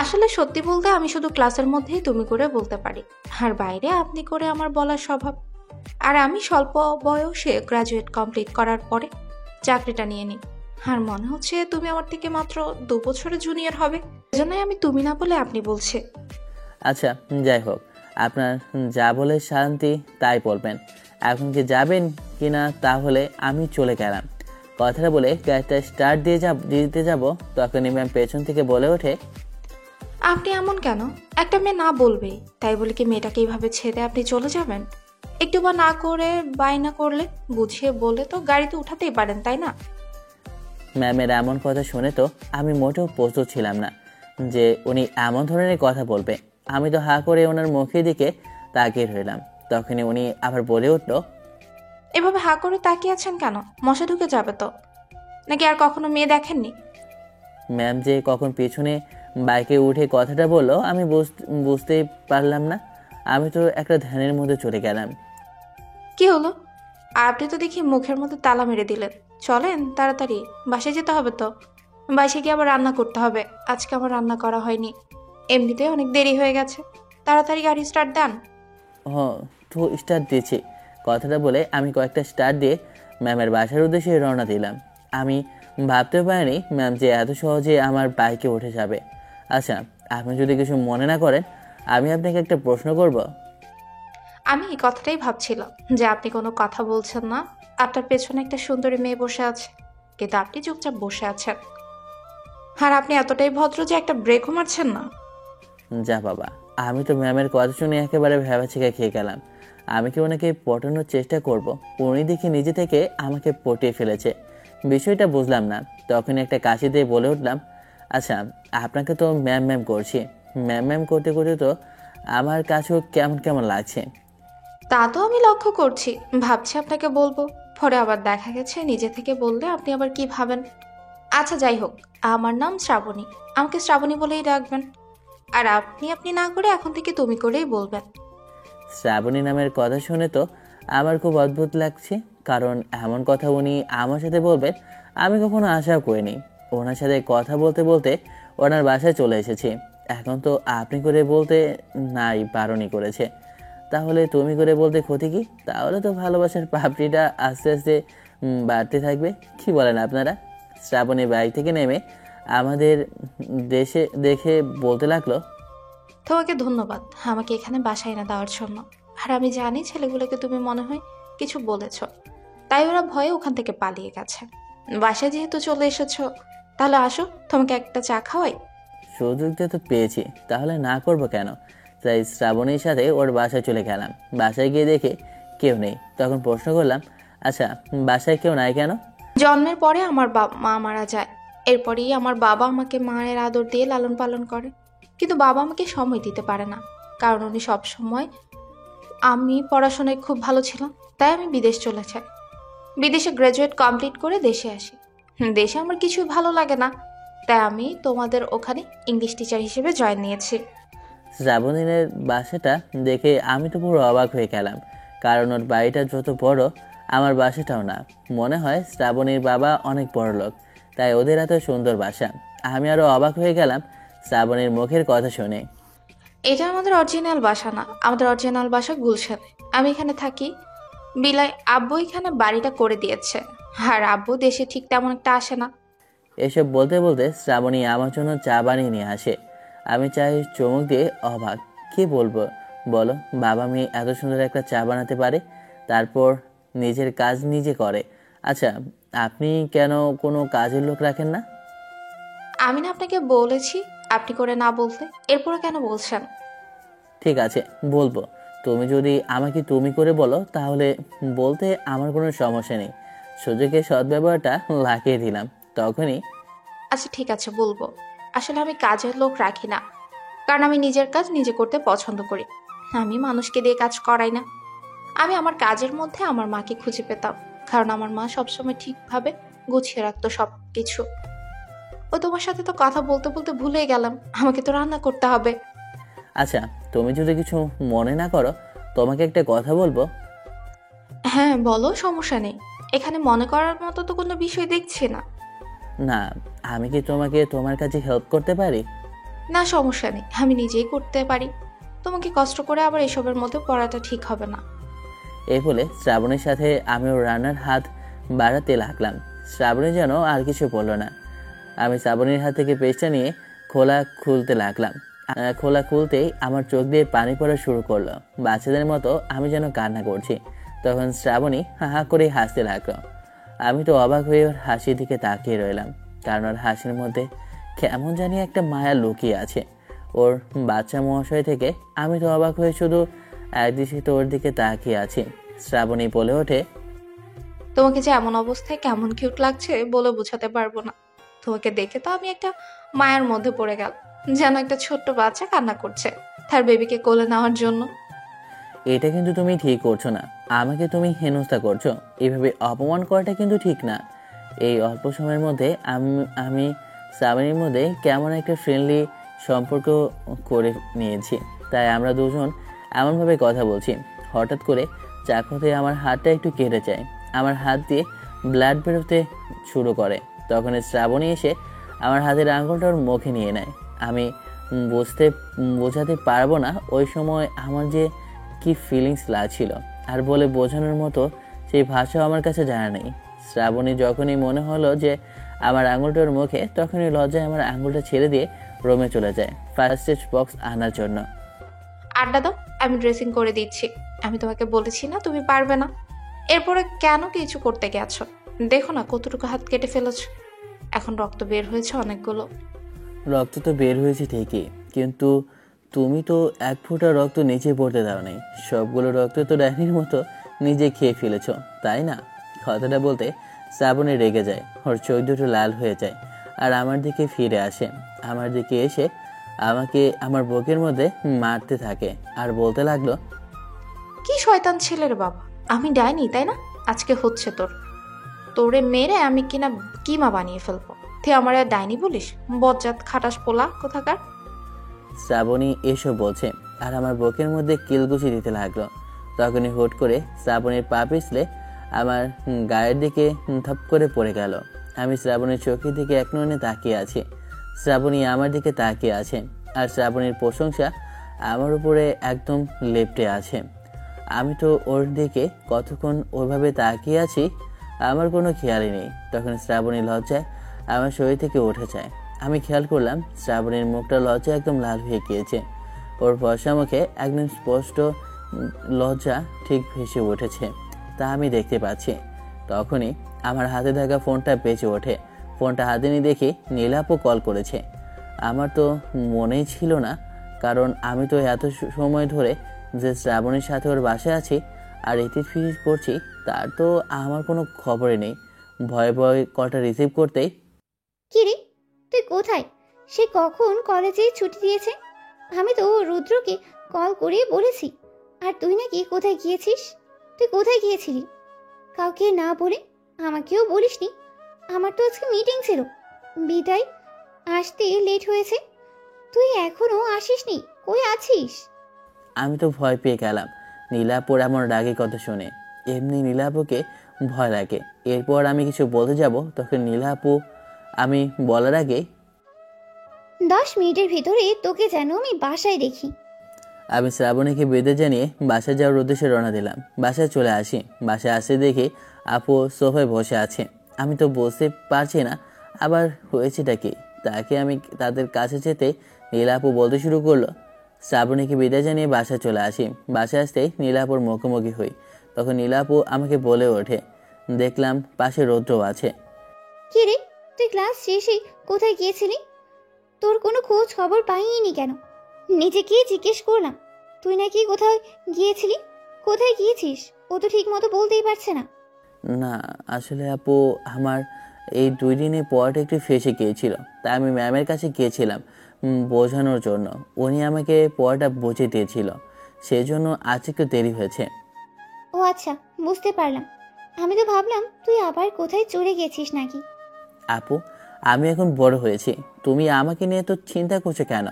E: আসলে সত্যি বলতে আমি শুধু ক্লাসের মধ্যেই তুমি করে বলতে পারি, আর বাইরে আপনি করে আমার বলার স্বভাব। আর আমি স্বল্প বয়সে গ্রাজুয়েট কমপ্লিট করার পরে চাকরিটা নিয়ে নিই। আর মনে হচ্ছে তুমি আমার থেকে মাত্র 2 বছরের জুনিয়র হবে, এজন্যই আমি তুমি না বলে আপনি বলছে।
A: আচ্ছা, যাই হোক, আপনার যা বলে শান্তি তাই বলবেন। এখন কি যাবেন কি না তাহলে আমি চলে গেলাম। কথাটা বলে গাড়িটা স্টার্ট দিতে যাব, তখনই ম্যাম পেছন থেকে বলে ওঠে,
E: আপনি এমন কেন? একটা মেয়ে না বলবে তাই বলে কি মেয়েটাকে এইভাবে ছেড়ে আপনি চলে যাবেন? একটু বা না করে বায়না করলে বুঝিয়ে বলে তো গাড়িতে উঠাতেই পারেন, তাই না?
A: ম্যামের এমন কথা শুনে তো আমি মোটেও প্রস্তুত ছিলাম না যে উনি এমন ধরনের কথা বলবে। আমি তো হা করে ওনার মুখের দিকে তাকিয়ে রইলাম। তখনই উনি আবার বলে উঠল,
E: এভাবে হা করে তাকিয়ে আছেন কেন? মশা ঢুকে যাবে তো। নাকি আর কখনো মেয়ে দেখেননি?
A: ম্যাম যে কখন পেছনে বাইকে উঠে কথাটা বললো আমি বুঝতেই পারলাম না। আমি তো একটা ধ্যানের মধ্যে চলে গেলাম।
E: কি হলো? আপনি তো দেখি মুখের মধ্যে তালা মেরে দিলেন। চলেন তাড়াতাড়ি, বাসায় যেতে হবে তো। বাসায় গিয়ে আবার রান্না করতে হবে। আজকে আমার রান্না করা হয়নি, এমনিতে অনেক দেরি হয়ে গেছে। তাড়াতাড়ি গাড়ি স্টার্ট দেন।
A: হ্যাঁ, তো স্টার্ট দিয়েছি। কথাটা বলে আমি কয়েকটা স্টার্ট দিয়ে ম্যামের বাসার উদ্দেশ্যে রওনা দিলাম। আমি ভাবতেও পারিনি ম্যাম যে এত সহজে আমার বাইকে উঠে যাবে। আচ্ছা, আপনি যদি কিছু মনে না করেন আমি আপনাকে একটা প্রশ্ন করব।
E: আমি এই কথাটাই ভাবছিলাম যে আপনি কোনো কথা বলছেন না। আপনার পেছনে একটা সুন্দরী মেয়ে বসে আছে, কিন্তু আপনি চুপচাপ বসে আছেন। আর আপনি এতটাই ভদ্র যে একটা ব্রেকও মারছেন না।
A: যা বাবা, আমি তো ম্যামের কথা শুনে একেবারে ভেবাচিকা খেয়ে গেলাম। আমি কি ওনাকে পটানোর চেষ্টা করব, উনি দেখি নিজে থেকে আমাকে পটিয়ে ফেলেছে। বিষয়টা বুঝলাম না। তখন একটা কাশি দিয়ে বলে উঠলাম, আচ্ছা আপনাকে তো ম্যাম ম্যাম করছি। ম্যাম ম্যাম করতে করতে তো আমার কাছেও কেমন কেমন লাগছে।
E: তা তো আমি লক্ষ্য করছি। ভাবছি আপনাকে বলবো, পরে আবার দেখা গেছে নিজে থেকে বললে আপনি আবার কি ভাবেন। আচ্ছা যাই হোক, আমার নাম শ্রাবণী, আমাকে শ্রাবণী বলেই ডাকবেন। আর আপনি আপনি না করে এখন থেকে তুমি করেই বলবেন।
A: শ্রাবণী নামের কথা শুনে তো আমার খুব অদ্ভুত লাগছে, কারণ এমন কথা উনি আমার সাথে বলবেন আমি কখনো আশাও করিনি। ওনার সাথে কথা বলতে বলতে ওনার বাসায় চলে এসেছি। এখন তো আপনি করে বলতে নাই বারণই করেছে, তাহলে তুমি করে বলতে ক্ষতি কি? তাহলে তো ভালোবাসার পাপড়িটা আস্তে আস্তে বাড়তে থাকবে। কি বলেন আপনারা? শ্রাবণী বাইক থেকে নেমে আমাদের দেশে দেখে বলতে লাগলো,
E: তোমাকে ধন্যবাদ আমাকে এখানে বাসায় না দেওয়ার জন্য। আর আমি জানি ছেলেগুলোকে তুমি মনে হয় কিছু বলেছ, তাই ওরা ভয়ে ওখান থেকে পালিয়ে গেছে। বাসায় যেহেতু চলে এসেছো, তাহলে আসো তোমাকে একটা চা খাওয়াই।
A: সুযোগটা তো পেয়েছি, তাহলে না করব কেন? তাই শ্রাবণীর সাথে ওর বাসায় চলে গেলাম। বাসায় গিয়ে দেখে কেউ নেই। তখন প্রশ্ন করলাম, আচ্ছা বাসায় কেউ নাই কেন?
E: জন্মের পরে আমার মা মারা যায়। এরপরেই আমার বাবা আমাকে মায়ের আদর দিয়ে লালন পালন করে। কিন্তু বাবা আমাকে সময় দিতে পারে না, কারণ উনি সবসময় আমি পড়াশোনায় খুব ভালো ছিলাম, তাই আমি বিদেশ চলে যাই। বিদেশে গ্রাজুয়েট কমপ্লিট করে দেশে আসি। দেশে আমার কিছুই ভালো লাগে না, তাই আমি তোমাদের ওখানে ইংলিশ টিচার হিসেবে জয়েন নিয়েছি।
A: শ্রাবণীর বাসাটা দেখে আমি তো পুরো অবাক হয়ে গেলাম, কারণ ওর বাড়িটা যত বড় আমার বাসাটাও না। মনে হয় শ্রাবণীর বাবা অনেক বড় লোক, তাই ওদের এত সুন্দর বাসা। আমি আরো অবাক হয়ে গেলাম শ্রাবণীর মুখের কথা শুনে।
E: এটা আমাদের অরিজিনাল বাসা না, আমাদের অরিজিনাল বাসা গুলশানে। আমি এখানে থাকি বিলাই আব্বু এখানে বাড়িটা করে দিয়েছে। আর আব্বু দেশে ঠিক তেমন একটা আসে না।
A: এসব বলতে বলতে শ্রাবণী আমার জন্য চা বানিয়ে নিয়ে আসে। আমি চাই চমক দিয়ে অবাক। কি বলবো বলো, বাবা মেয়ে এত সুন্দর একটা চা বানাতে পারে, তারপর নিজের কাজ নিজে করে। আচ্ছা, আপনি কেন কোনো কাজের লোক রাখেন না?
E: আমি না আপনাকে বলেছি আপনি করে না বলতে, এরপরে কেন বলছেন?
A: ঠিক আছে বলবো। তুমি যদি আমাকে তুমি করে বলো তাহলে বলতে আমার কোনো সমস্যা নেই। সুযোগের সদ্ব্যবহারটা লাগিয়ে দিলাম। তখনই,
E: আচ্ছা ঠিক আছে বলবো। আসলে আমি কাজের লোক রাখি না, কারণ আমি নিজের কাজ নিজে করতে পছন্দ করি। আমি মানুষকে দিয়ে কাজ করাই না। আমি আমার কাজের মধ্যে আমার মাকে খুঁজে পেতাম, কারণ আমার মা সবসময় ঠিকভাবে গুছিয়ে রাখতো সব কিছু। ও তোমার সাথে তো কথা বলতে বলতে ভুলে গেলাম, আমাকে তো রান্না করতে হবে।
A: আচ্ছা তুমি যদি কিছু মনে না করো তোমাকে একটা কথা বলবো।
E: হ্যাঁ বলো, সমস্যা নেই। এখানে মনে করার মতো তো কোনো বিষয় দেখছি না।
A: না, আমি কি তোমাকে তোমার কাছে হেল্প করতে পারি?
E: না সমস্যা নেই, আমি নিজেই করতে পারি। তোমাকে কষ্ট করে আবার এসবের মধ্যে পড়াটা ঠিক হবে না।
A: এই বলে শ্রাবণীর সাথে আমি ওর রান্নার হাত বাড়াতে লাগলাম। শ্রাবণী যেন আর কিছু বললো না। আমি শ্রাবণীর হাত থেকে পেস্টটা নিয়ে খোলা খুলতে লাগলাম। খোলা খুলতেই আমার চোখ দিয়ে পানি পড়া শুরু করলো। বাচ্চাদের মতো আমি যেন কান্না করছি। তখন শ্রাবণী হা হা করে হাসতে লাগলো। আমি তো অবাক হয়ে ওর হাসির দিকে তাকিয়ে রইলাম, কারণ ওর হাসির মধ্যে কেমন জানি একটা মায়া লুকিয়ে আছে। ওর বাচ্চা মহাশয় থেকে আমি তো অবাক হয়ে শুধু একদৃষ্টিতে ওর দিকে তাকিয়ে আছি। শ্রাবণী বলে ওঠে,
E: তোমাকে যে এমন অবস্থায় কেমন কিউট লাগছে বলে বোঝাতে পারবো না। তোমাকে দেখে তো আমি একটা মায়ার মধ্যে পড়ে গেল, যেন একটা ছোট্ট বাচ্চা কান্না করছে তার বেবিকে কোলে নেওয়ার জন্য।
A: এটা কিন্তু তুমি ঠিক করছো না, আমাকে তুমি হেনস্থা করছো। এভাবে অপমান করাটা কিন্তু ঠিক না। এই অল্প সময়ের মধ্যে আমি শ্রাবণীর মধ্যে কেমন একটা ফ্রেন্ডলি সম্পর্ক করে নিয়েছি, তাই আমরা দুজন এমনভাবে কথা বলছি। হঠাৎ করে চাকুতে আমার হাতটা একটু কেটে যায়, আমার হাত দিয়ে ব্লাড বেরোতে শুরু করে। তখন শ্রাবণী এসে আমার হাতের আঙুলটা ওর মুখে নিয়ে নেয়। আমি বোঝাতে পারবো না ওই সময় আমার যে কি ফিলিংস লাগছিল, আর বলে বোঝানোর মতো সেই ভাষাও আমার কাছে জানা নেই। শ্রাবণী যখনই মনে হলো যে আমার আঙুলটা ওর মুখে, তখনই লজ্জায় আমার আঙুলটা ছেড়ে দিয়ে রুমে চলে যায় ফার্স্ট এড বক্স আনার জন্য।
E: আড্ডা দাও, আমি ড্রেসিং করে দিচ্ছি। আমি তোমাকে বলেছি না তুমি পারবে না। এরপরে কেন কিছু করতে গেছো? দেখো না কতটুকু হাত কেটে ফেলেছো, এখন রক্ত বের হয়েছে অনেকগুলো।
A: রক্ত তো বের হয়েছে ঠিকই, কিন্তু তুমি তো এক ফোঁটা রক্ত নিচে পড়তে দাও নাই। সবগুলো রক্ত তো ডাইনির মতো নিজে খেয়ে ফেলেছো, তাই না? কথাটা বলতে শ্রাবণী রেগে যায়, ওর চোখ দুটো লাল হয়ে যায়, আর আমার দিকে ফিরে আসে। আমার দিকে এসে আমাকে আমার বুকের মধ্যে মারতে থাকে আর বলতে লাগলো,
E: কি শয়তান ছেলের বাবা, আমি ডাইনি তাই না? আজকে হচ্ছে তোরে মেরে আমি কিনা কিমা বানিয়ে ফেলবো। তুই আমার আর ডাইনি বলিস? বজ্জাত খাটাস পোলা কোথাকার।
A: শ্রাবণী এসব বলছে আর আমার বুকের মধ্যে কিলগুছি দিতে লাগলো। তখনই হুট করে শ্রাবণীর পা পিছলে আমার গায়ের দিকে ধপ করে পড়ে গেল। আমি শ্রাবণীর চোখের দিকে এক নয়নে তাকিয়ে আছি। শ্রাবণী আমার দিকে তাকিয়ে আছে, আর শ্রাবণীর প্রশংসা আমার উপরে একদম লেপ্টে আছে। আমি তো ওর দিকে কতক্ষণ ওইভাবে তাকিয়ে আছি, আমার কোনো খেয়ালই নেই। তখন শ্রাবণী লজ্জায় আমার শরীর থেকে উঠে যায়। আমি খেয়াল করলাম শ্রাবণীর মুখটা লজ্জা একদম লাল হয়ে গিয়েছে। ওর ফর্সা মুখে একদম স্পষ্ট লজ্জা ঠিক ভেসে উঠেছে, তা আমি দেখতে পাচ্ছি। তখনই আমার হাতে থাকা ফোনটা বেঁচে ওঠে। ফোনটা হাতে নিয়ে দেখি নীলাপও কল করেছে। আমার তো মনেই ছিল না, কারণ আমি তো এত সময় ধরে যে শ্রাবণীর সাথে ওর বাসায় আছি আর এটি ফিস করছি, তার তো আমার কোনো খবরই নেই। ভয়ে ভয়ে কলটা রিসিভ করতেই,
B: কি রে, তুই কোথায়? সে কখন কলেজে ছুটি দিয়েছে? আমি তো রুদ্রকে কল করে বলেছি। আর তুই নাকি কোথায় গিয়েছিস? তুই কোথায় গিয়েছিলি? কাউকে না বলে আমাকেও বলিসনি। আমার তো আজকে মিটিং ছিল, বিদায় আসতে লেট হয়েছে। তুই এখনো আসিসনি, কই আছিস?
A: আমি তো ভয় পেয়ে গেলাম নীলাপুর এমন রাগী কথা শুনে। এমনি নীলাপুকে ভয় লাগে। এরপর আমি কিছু বলতে যাব, তখন নীলাপু আমি বলার আগে,
B: 10 মিনিটের ভিতরে তোকে যেন আমি বাসায় দেখি।
A: আমি শ্রাবণীকে বেঁধে জানিয়ে বাসায় যাওয়ার উদ্দেশ্যে রওনা দিলাম। বাসায় চলে আসি। বাসায় আসে দেখি আপু সোফায় বসে আছে। আমি তো বুঝতে পারছি না আবার হয়েছেটা কি। তাকে আমি তাদের কাছে যেতে নীলাপু বলতে শুরু করলো। শ্রাবণীকে বিদায় জানিয়ে বাসায় চলে আসি। বাসায় আসতেই নীলাপুর মুখোমুখি হই। তখন নীলাপু আমাকে বলে ওঠে, দেখলাম পাশে রৌদ্র আছে।
B: কি রে, তুই ক্লাস শেষে কোথায় গিয়েছিলি? তোর কোনো খোঁজ খবর পাইনি কেন? নিজেকে জিজ্ঞেস করলাম, তুই নাকি কোথায় গিয়েছিলি। কোথায় গিয়েছিস ও তো ঠিক মতো বলতেই পারছে না।
A: না আসলে আপু, আমার এই 2 দিনে পড়াটা একটু ফেঁসে গিয়েছিল, তাই আমি ম্যামের কাছে গিয়েছিলাম বোঝানোর জন্য। উনি আমাকে পড়াটা বুঝিয়ে দিয়েছিল, সেই জন্য আজ একটু দেরি হয়েছে।
B: ও আচ্ছা, বুঝতে পারলাম। আমি তো ভাবলাম তুই আবার কোথায় চলে গেছিস নাকি।
A: আপু, আমি এখন বড় হয়েছি, তুমি আমাকে নিয়ে তো চিন্তা করছো কেন?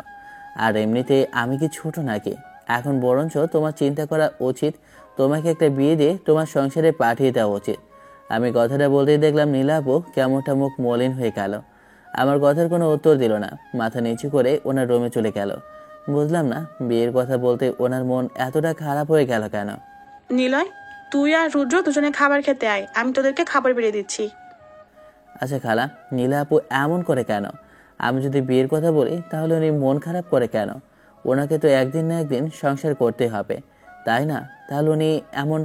A: আর এমনিতে আমি কি ছোট নাকি? এখন বরঞ্চ তোমার চিন্তা করা উচিত, তোমাকে একটা বিয়ে দিয়ে তোমার সংসারে পাঠিয়ে দেওয়া উচিত। আমি কথাটা বলতেই দেখলাম নীলাপু কেমনটা মুখ মলিন হয়ে গেল। আমার কথার কোনো উত্তর দিল না, মাথা নিচু করে ওনার রুমে চলে গেল। বুঝলাম না বিয়ের কথা বলতে ওনার মন এতটা খারাপ হয়ে গেল কেন।
C: নিলয়, তুই আর রুদ্র দুজনে খাবার খেতে আয়, আমি তোদেরকে খাবার বেড়ে দিচ্ছি।
A: আচ্ছা খালা, নীলাপু এমন করে কেন? আমি যদি বিয়ের কথা বলি তাহলে উনি মন খারাপ করে কেন? ওনাকে তো একদিন না একদিন সংসার করতে হবে, তাই না? তাহলে উনি এমন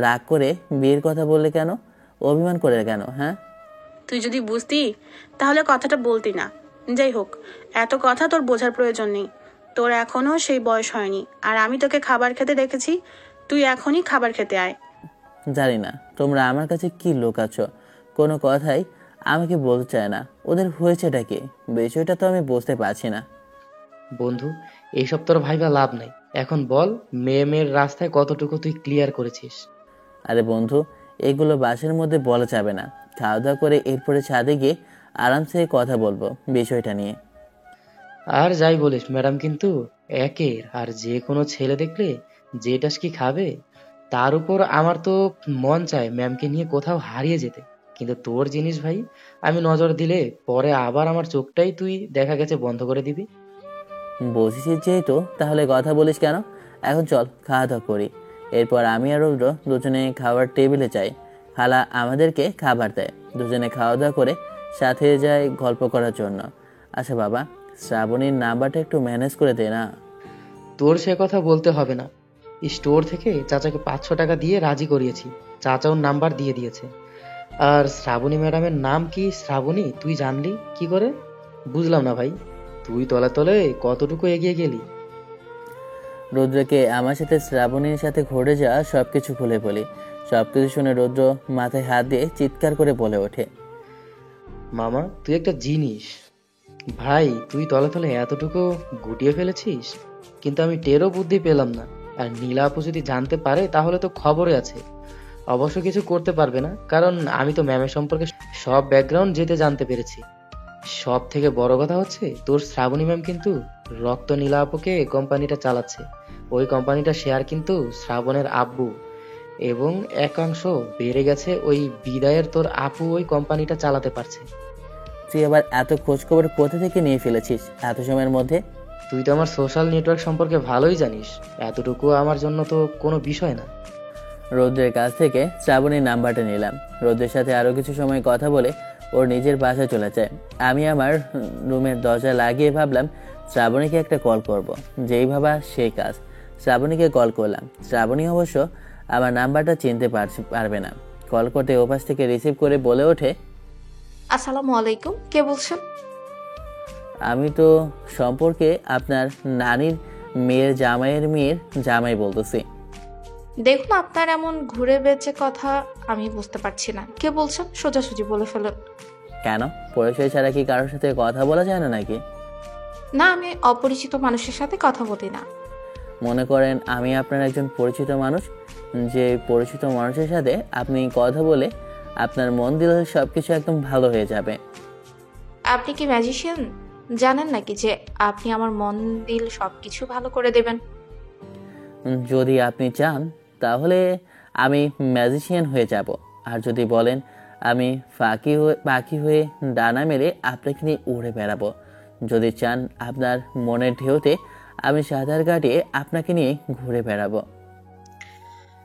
A: রাগ করে বিয়ের কথা বললে কেন? অভিমান করে কেন? হ্যাঁ,
C: তুই যদি বুঝতি তাহলে কথাটা বলতি না। যাই হোক, এত কথা তোর বোঝার প্রয়োজন নেই। তোর এখনো সেই বয়স হয়নি, আর আমি তোকে খাবার খেতে রেখেছি, তুই এখনই খাবার খেতে আয়।
A: জানি না তোমরা আমার কাছে কি লুকাচ্ছ, কোনো কথাই আমাকে বলতে চায় না। ওদের হয়েছেটা কি, বিষয়টা তো আমি বুঝতে পারছি না।
D: বন্ধু, এইসব তোর ভাইবা লাভ নাই। এখন বল, মেয়ের রাস্তায় কতটুকু তুই ক্লিয়ার করেছিস?
A: আরে বন্ধু, এগুলো বাসের মধ্যে বলা যাবে না। খাওয়া দাওয়া করে এরপরে ছাদে গিয়ে আরামসে কথা বলবো বিষয়টা নিয়ে।
D: আর যাই বলিস, ম্যাডাম কিন্তু একের, আর যে কোনো ছেলে দেখলে যেটাস কি খাবে। তার উপর আমার তো মন চায় ম্যামকে নিয়ে কোথাও হারিয়ে যেতে, কিন্তু তোর জিনিস ভাই, আমি নজর দিলে পরে আবার আমার চোখটাই তুই দেখা গেছে বন্ধ করে দিবি।
A: বসেছিস যেহেতু, তাহলে কথা বলিস কেন? এখন চল খাওয়া দাওয়া করি। এরপর আমি আর রুদ্র দুজনে খাবার টেবিলে যাই। খালা আমাদেরকে খাবার দেয়, দুজনে খাওয়া দাওয়া করে সাথে যাই গল্প করার জন্য। আচ্ছা বাবা, শ্রাবণীর নাম্বারটা একটু ম্যানেজ করে দে না।
D: তোর সে কথা বলতে হবে না। স্টোর থেকে চাচাকে 500 টাকা দিয়ে রাজি করিয়েছি, চাচা ওর নাম্বার দিয়ে দিয়েছে। আর শ্রাবণী ম্যাডামের নাম কি শ্রাবণী তুই জানলি কি করে? বুঝলাম না ভাই, তুই তলে তলে কতটুকু এগিয়ে গেলি?
A: রুদ্রকে আমার সাথে শ্রাবণীর সাথে ঘটে যাওয়া সবকিছু খুলে বলি। সবকিছু শুনে রুদ্র মাথায় হাত দিয়ে চিৎকার করে বলে ওঠে,
D: মামা তুই একটা জিনিস ভাই, তুই তলে তলে এতটুকু গুটিয়ে ফেলেছিস, কিন্তু আমি টেরও বুদ্ধি পেলাম না। আর নীলা আপু যদি জানতে পারে তাহলে তো খবরে আছে। অবশ্য কিছু করতে পারবে না, কারণ আমি তো ম্যামের সম্পর্কে সব ব্যাকগ্রাউন্ড যেতে জানতে পেরেছি। সব থেকে বড় কথা হচ্ছে, তোর শ্রাবণী ম্যাম কিন্তু রক্ত নীলা আপুকে কোম্পানিটা চালাচ্ছে। ওই কোম্পানিটা শেয়ার কিন্তু শ্রাবণের আব্বু, এবং একাংশ বেড়ে গেছে ওই বিদায়ের তোর আপু ওই কোম্পানিটা চালাতে পারছে।
A: তুই আবার এত খোঁজখবর কোথা থেকে নিয়ে ফেলেছিস এত সময়ের মধ্যে?
D: তুই তো আমার সোশ্যাল নেটওয়ার্ক সম্পর্কে ভালোই জানিস, এতটুকু আমার জন্য তো কোনো বিষয় না।
A: রৌদ্রের কাছ থেকে শ্রাবণীর নাম্বারটা নিলাম। রৌদ্রের সাথে আরও কিছু সময় কথা বলে ওর নিজের বাসায় চলে যায়। আমি আমার রুমের দরজা লাগিয়ে ভাবলাম শ্রাবণীকে একটা কল করব। যেই ভাবা সেই কাজ, শ্রাবণীকে কল করলাম। শ্রাবণী অবশ্য আমার নাম্বারটা চিনতে পারবে না। কল করতে ওপাশ থেকে রিসিভ করে বলে ওঠে,
E: আসসালামু আলাইকুম, কে বলছেন?
A: আমি তো সম্পর্কে আপনার নানির মেয়ের জামাই বলতেছি।
E: দেখুন, আপনার এমন ঘুরে বেঁচে কথা আমি বুঝতে পারছি না। কে বলছেন সোজাসুজি বলে ফেলুন।
A: কেন, পরিচয় ছাড়া কি কারোর সাথে কথা বলা যায় না নাকি?
E: না, আমি অপরিচিত মানুষের সাথে কথা বলি না।
A: মনে করেন আমি আপনার একজন পরিচিত মানুষ, যে পরিচিত মানুষের সাথে আপনি কথা বলে আপনার মন দিলে সব কিছু একদম ভালো হয়ে যাবে।
E: আপনি কি ম্যাজিশিয়ান? জানেন নাকি যে আপনি আমার মন দিল সবকিছু ভালো করে দেবেন?
A: যদি আপনি চান তাহলে আমি ম্যাজিশিয়ান হয়ে যাব, আর যদি বলেন আমি পাখি হয়ে ডানা মেরে আপনাকে নিয়ে উড়ে বেড়াবো। যদি চান আপনার মনের ঢেউতে আমি সাঁতার কাটিয়ে আপনাকে নিয়ে ঘুরে বেড়াবো।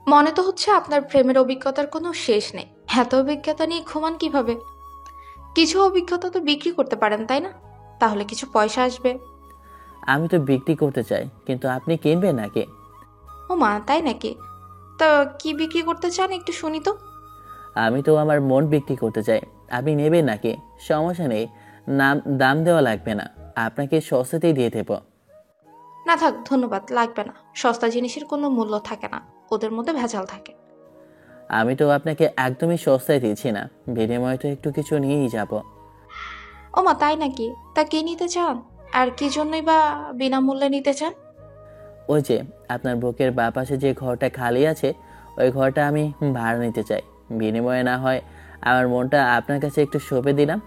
E: মনে তো হচ্ছে আপনার প্রেমের অভিজ্ঞতার কোনো শেষ নেই। এত অভিজ্ঞতা নিয়ে ঘুমান কিভাবে? কিছু অভিজ্ঞতা তো বিক্রি করতে পারেন, তাই না? তাহলে কিছু পয়সা আসবে।
A: আমি তো বিক্রি করতে চাই, কিন্তু আপনি কিনবেন নাকি?
E: ও মা, তাই নাকি? তা কি বিক্রি করতে চান একটু শুনি তো।
A: আমি তো আমার মন বিক্রি করতে চাই, আপনি নেবেন নাকি? সমস্যা নেই, দাম দেওয়া লাগবে না, আপনাকে সস্তাতেই দিয়ে দেব।
E: না থাক, ধন্যবাদ, লাগবে না। সস্তা জিনিসের কোনো মূল্য থাকে না, ওদের মধ্যে ভেজাল থাকে।
A: আমি তো আপনাকে একদমই সস্তায় দিচ্ছি না, বিনিময়ে তো একটু কিছু নিয়েই যাব।
E: ও মা, তাই নাকি? তা কি নিতে চান? আর কি জন্যই বা বিনামূল্যে নিতে চান?
A: ওই যে আপনার বুকের বাঁ পাশে যে ঘরটা খালি আছে, ওই ঘরটা আমি ভাড়া নিতে চাই। বিনিময়ে না হয় আমার মনটা আপনার কাছে একটু সঁপে দিলাম।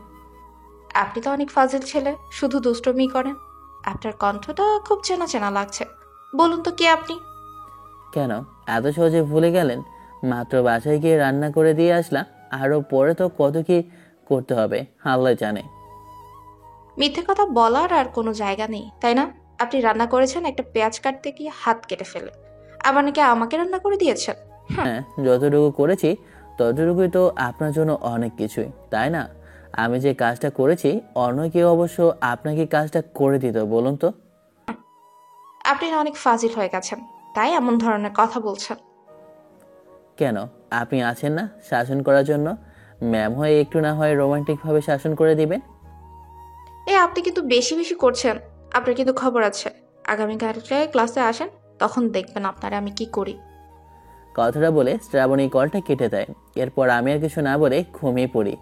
E: আপনি তো অনেক ফাজিল ছেলে, শুধু দুষ্টমি করেন। আপনার কণ্ঠটা খুব চেনা চেনা লাগছে। বলুন তো কে আপনি?
A: কেন এত সহজে ভুলে গেলেন? মাত্র বাসায় গিয়ে রান্না করে দিয়ে আসলাম, আরও পরে তো কত কি করতে হবে আল্লাহ জানে।
E: মিথ্যে কথা বলার আর কোনো জায়গা নেই, তাই না? আপনি রান্না করেছেন একটা পেঁয়াজ কাটতে গিয়ে হাত কেটে ফেলে, আবার নাকি আমাকে রান্না করে দিয়েছেন।
A: হ্যাঁ, যতটুকু করেছি ততটুকুই তো আপনার জন্য অনেক কিছুই, তাই না? আমি যে কাজটা করেছি অন্য কেউ অবশ্য আপনাকে কাজটা করে দিত, বলুন তো?
E: আপনি না অনেক ফাজিল হয়ে গেছেন, তাই এমন ধরনের কথা বলছেন।
A: কেন, আপনি আছেন না শাসন করার জন্য? ম্যাম হয়ে একটু না হয় রোমান্টিকভাবে শাসন করে দিবেন।
E: আপনি কিন্তু বেশি বেশি করছেন। আপনার কিন্তু খবর আছে, আগামীকালকে ক্লাসে আসেন, তখন দেখবেন আপনারা আমি কি করি।
A: কথাটা বলে শ্রাবণী কলটা কেটে দেয়। এরপর আমি আর কিছু না বলে ঘুমিয়ে পড়ি।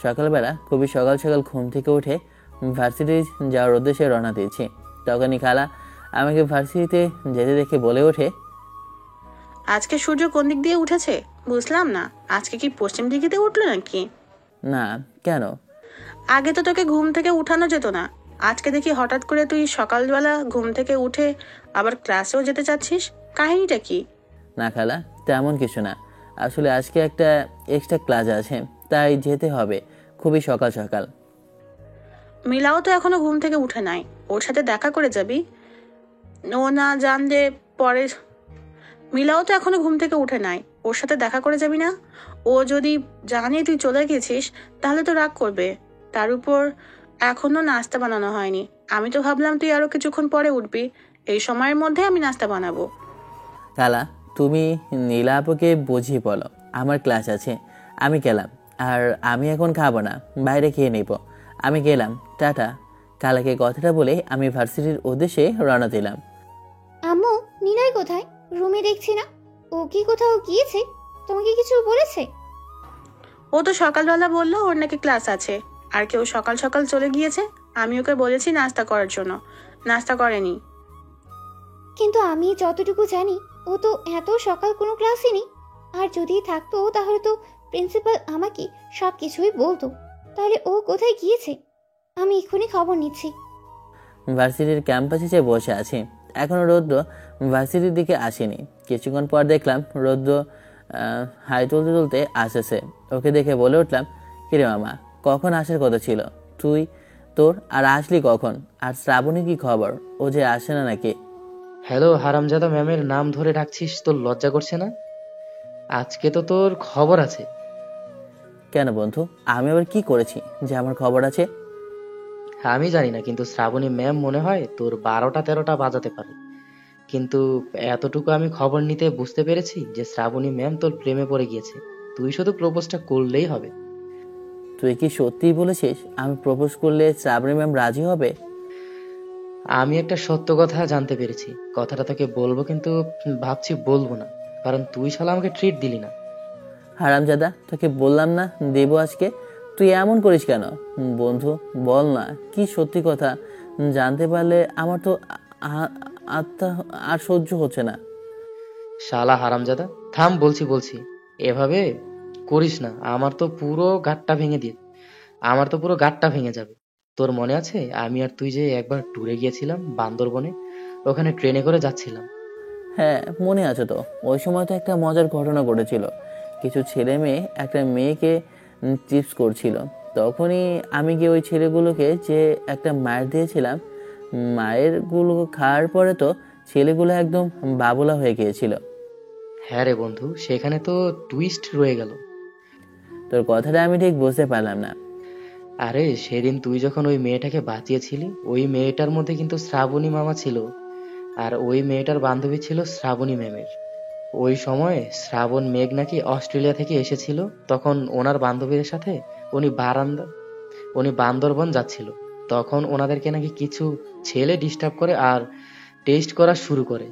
A: সকালবেলা খুবই সকাল সকাল ঘুম থেকে উঠে ভার্সিটি যাওয়ার উদ্দেশ্যে রওনা দিয়েছি। তখনই খালা আমাকে ভার্সিটিতে যেতে দেখে বলে ওঠে,
C: আজকে সূর্য কোন দিক দিয়ে উঠেছে বুঝলাম না। আজকে কি পশ্চিম দিকে উঠলো নাকি?
A: না কেন?
C: আগে তো তোকে ঘুম থেকে উঠানো যেত না। আজকে দেখি হঠাৎ করে তুই সকালবেলা ঘুম থেকে উঠে আবার ক্লাসেও যেতে চাচ্ছিস, কাহিনীটা কি?
A: না খালা, তেমন কিছু না। আসলে আজকে একটা এক্সট্রা ক্লাস আছে, তাই যেতে হবে খুবই সকাল সকাল।
C: মিলাও তো এখনো ঘুম থেকে উঠে নাই, ওর সাথে দেখা করে যাবি। ও না জানলে পরে। মিলাও তো এখনো ঘুম থেকে উঠে নাই, ওর সাথে দেখা করে যাবি না? ও যদি জানে তুই চলে গেছিস তাহলে তো রাগ করবে। তার উপর এখনো নাস্তা বানানো হয়নি। আমি তো ভাবলাম তুই আরো কিছুক্ষণ পরে উঠবি, এই সময়ের মধ্যে আমি নাস্তা বানাবো।
A: খালা, তুমি নীলা আপুকে বুঝিয়ে বলো আমার ক্লাস আছে, আমি গেলাম। আর আমি এখন খাবো না, বাইরে খেয়ে নেব। আমি গেলাম, টাটা। খালাকে কথাটা বলে আমি ভার্সিটির উদ্দেশ্যে রওনা দিলাম।
B: আম্মু, নিলয় কোথায়? রুমে দেখছি না। ও কি কোথাও গিয়েছে? তোমাকে কিছু বলেছে?
C: ও তো সকালবেলা বললো ওর নাকি ক্লাস আছে, আর কেউ সকাল সকাল চলে গিয়েছে। আমি ওকে বলেছি নাস্তা করার জন্য, নাস্তা করেনি।
B: কিন্তু আমি যতটুকু জানি ও তো এত সকাল কোনো ক্লাসই নেই। আর যদি থাকতো তাহলে তো প্রিন্সিপাল আমাকে সব কিছুই বলতো। তাহলে ও কোথায় গিয়েছে? আমি এক্ষুনি খবর নিচ্ছি।
A: ভার্সিটির ক্যাম্পাসে যে বসে আছি, এখনও রৌদ্র ভার্সিটির দিকে আসেনি। কিছুক্ষণ পর দেখলাম রৌদ্র হাই তুলতে তুলতে আসেছে। ওকে দেখে বলে উঠলাম, কিরে মামা, কখন আসার কথা ছিল তোর আর আসলি কখন? আর শ্রাবণী কি খবর? ও যে আসে না নাকি?
D: হ্যালো হারামজাদা, ম্যামের নাম ধরে ডাকছিস, তোর লজ্জা করছে না? আজকে তো তোর খবর আছে।
A: কেন বন্ধু, আমি আবার কি করেছি যে আমার খবর আছে?
D: আমি জানি না, কিন্তু শ্রাবণী ম্যাম মনে হয় তোর 12টা 13টা বাজাতে পারে। কিন্তু এতটুকু আমি খবর নিতে বুঝতে পেরেছি যে শ্রাবণী ম্যাম তোর প্রেমে পড়ে গিয়েছে। তুই শুধু প্রপোজটা করলেই হবে।
A: তুই কি সত্যিই বলেছিস আমি প্রপোজ করলে শ্রাবণী ম্যাম রাজি হবে?
D: আমি একটা সত্য কথা জানতে পেরেছি, কথাটা তোকে বলবো, কিন্তু ভাবছি বলবো না, কারণ তুই শালা আমাকে ট্রিট দিলি না।
A: হারামজাদা, তোকে বললাম না দেবো আজকে, তুই এমন করিস কেন? বন্ধু বল না, কি সত্যি কথা? জানতে পারলে আমার তো আত্মা আর সহ্য হচ্ছে না।
D: শালা হারামজাদা, থাম, বলছি। এভাবে করিস না, আমার তো পুরো গাঁটটা ভেঙে যাবে। তোর মনে আছে আমি আর তুই যে একবার ট্যুরে গিয়েছিলাম বান্দরবনে? ওখানে ট্রেনে করে যাচ্ছিলাম।
A: হ্যাঁ মনে আছে তো। ওই সময় তো একটা মজার ঘটনা ঘটেছিল। কিছু ছেলে মেয়ে একটা মেয়েকে চিপস করছিল। তখনই আমি গিয়ে ওই ছেলেগুলোকে যে একটা মায়ের দিয়েছিলাম, মায়ের গুলো খাওয়ার পরে তো ছেলেগুলো একদম বাবুলা হয়ে গিয়েছিল।
D: হ্যাঁ রে বন্ধু, সেখানে তো টুইস্ট রয়ে গেল।
A: তোর কথাটা আমি ঠিক বুঝতে পারলাম না।
D: আরে সেদিন তুই যখন ওই মেয়েটাকে বাঁচিয়েছিলি, ওই মেয়েটার মধ্যে কিন্তু শ্রাবণী মামা ছিল, আর ওই মেয়েটার বান্ধবী ছিল শ্রাবণী ম্যামের। ওই সময় শ্রাবণ মেঘ নাকি অস্ট্রেলিয়া থেকে এসেছিল, তখন ওনার বান্ধবীদের সাথে উনি বান্দরবন যাচ্ছিল। তখন ওনাদেরকে নাকি কিছু ছেলে ডিস্টার্ব করে আর টেস্ট করা শুরু করে।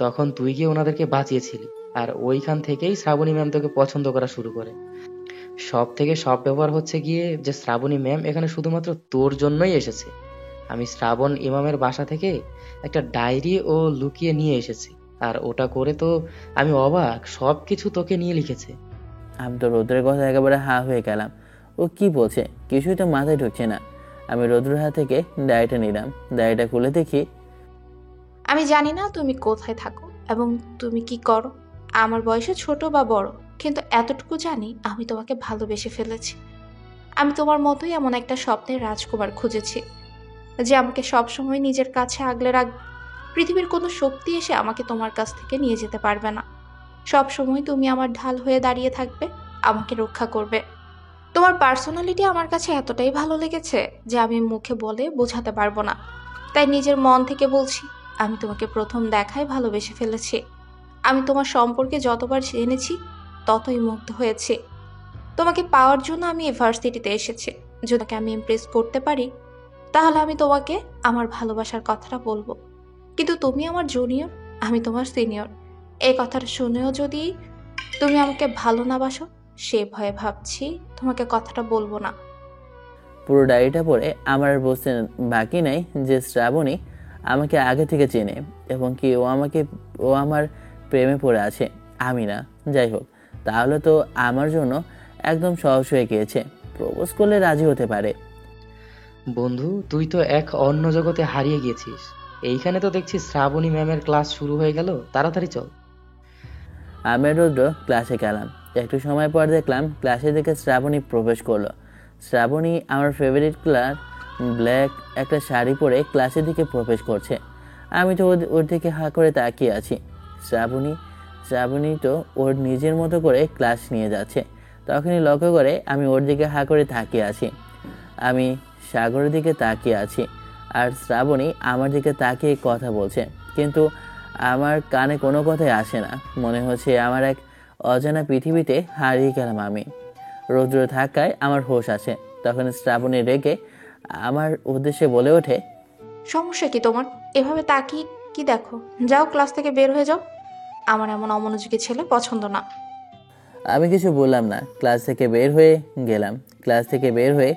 D: তখন তুই গিয়ে ওনাদেরকে বাঁচিয়েছিলি, আর ওইখান থেকেই শ্রাবণী ম্যাম তোকে পছন্দ করা শুরু করে। সব ব্যাপার হচ্ছে গিয়ে যে শ্রাবণী ম্যাম এখানে শুধুমাত্র তোর জন্যই এসেছে। আমি শ্রাবণ ইমামের বাসা থেকে একটা ডায়েরি ও লুকিয়ে নিয়ে এসেছি, আর ওটা করে তো আমি অবাক, সবকিছু তোকে নিয়ে লিখেছে।
A: আমি তো রৌদ্রের কথা একেবারে হা হয়ে গেলাম। ও কি বলছে কিছুই তো মাথায় ঢুকছে না। আমি রৌদ্রের হাত থেকে ডায়েরিটা নিলাম। ডায়েরিটা খুলে দেখি,
E: আমি জানি না তুমি কোথায় থাকো এবং তুমি কি করো, আমার বয়সে ছোট বা বড়, কিন্তু এতটুকু জানি আমি তোমাকে ভালোবেসে ফেলেছি। আমি তোমার মতোই এমন একটা স্বপ্নের রাজকুমার খুঁজেছি, যে আমাকে সবসময় নিজের কাছে আগলে রাখবে। পৃথিবীর কোনো শক্তি এসে আমাকে তোমার কাছ থেকে নিয়ে যেতে পারবে না। সবসময় তুমি আমার ঢাল হয়ে দাঁড়িয়ে থাকবে, আমাকে রক্ষা করবে। তোমার পার্সোনালিটি আমার কাছে এতটাই ভালো লেগেছে যে আমি মুখে বলে বোঝাতে পারবো না। তাই নিজের মন থেকে বলছি, আমি তোমাকে প্রথম দেখায় ভালোবেসে ফেলেছি। আমি তোমার সম্পর্কে যতবার জেনেছি ততই মুগ্ধ হয়েছি। তোমাকে পাওয়ার জন্য আমি ইউনিভার্সিটিতে এসেছি। যদি আমি ইমপ্রেস করতে পারি তাহলে আমি তোমাকে আমার ভালোবাসার কথাটা বলবো। কিন্তু তুমি আমার জুনিয়র, আমি তোমার সিনিয়র। এই কথাটা শুনেও যদি তুমি আমাকে ভালো না বাসো, সে ভয়ে ভাবছি তোমাকে কথাটা বলবো না।
A: পুরো ডায়েরিটা পড়ে আমার আর বুঝতে বাকি নাই যে শ্রাবণী আমাকে আগে থেকে চেনে এবং কি ও আমার প্রেমে পড়ে আছে, আমি না। যাই হোক, তাহলে তো আমার জন্য একদম সহজ হয়ে গিয়েছে, প্রপোজ করলে রাজি হতে পারে।
D: বন্ধু, তুই তো এক অন্য জগতে হারিয়ে গিয়েছিস। এইখানে তো দেখছি শ্রাবণী ম্যামের ক্লাস শুরু হয়ে গেল, তাড়াতাড়ি চল।
A: আমি আর রুদ্র ক্লাসে গেলাম। একটু সময় পর দেখলাম ক্লাসে দেখে শ্রাবণী প্রবেশ করলো। শ্রাবণী আমার ফেভারিট কালার ব্ল্যাক একটা শাড়ি পরে ক্লাসের দিকে প্রবেশ করছে। আমি তো ওর দিকে হাঁ করে তাকিয়ে আছি। শ্রাবণী তো ওর নিজের মতো করে ক্লাস নিয়ে যাচ্ছে। তখনই লক্ষ্য করে আমি ওর দিকে হাঁ করে তাকিয়ে আছি। আমি সাগরের দিকে তাকিয়ে আছি আর শ্রাবণী আমার দিকে তাকিয়ে কথা বলছে, কিন্তু আমার কানে কোনো কথাই আসে না। মনে হচ্ছে আমার এক অজানা পৃথিবীতে হারিয়ে গেলাম আমি। রৌদ্র ধাক্কায় আমার হোশ আসে। তখন শ্রাবণী রেগে আমার উদ্দেশ্যে বলে ওঠে,
E: সমস্যা কি তোমার? এভাবে তাকিয়ে কি দেখো? যাও, ক্লাস থেকে বের হয়ে যাও। আমার এমন অমনোযোগী ছেলে পছন্দ না।
A: আমি কিছু বললাম না, ক্লাস থেকে বের হয়ে গেলাম। ক্লাস থেকে বের হয়ে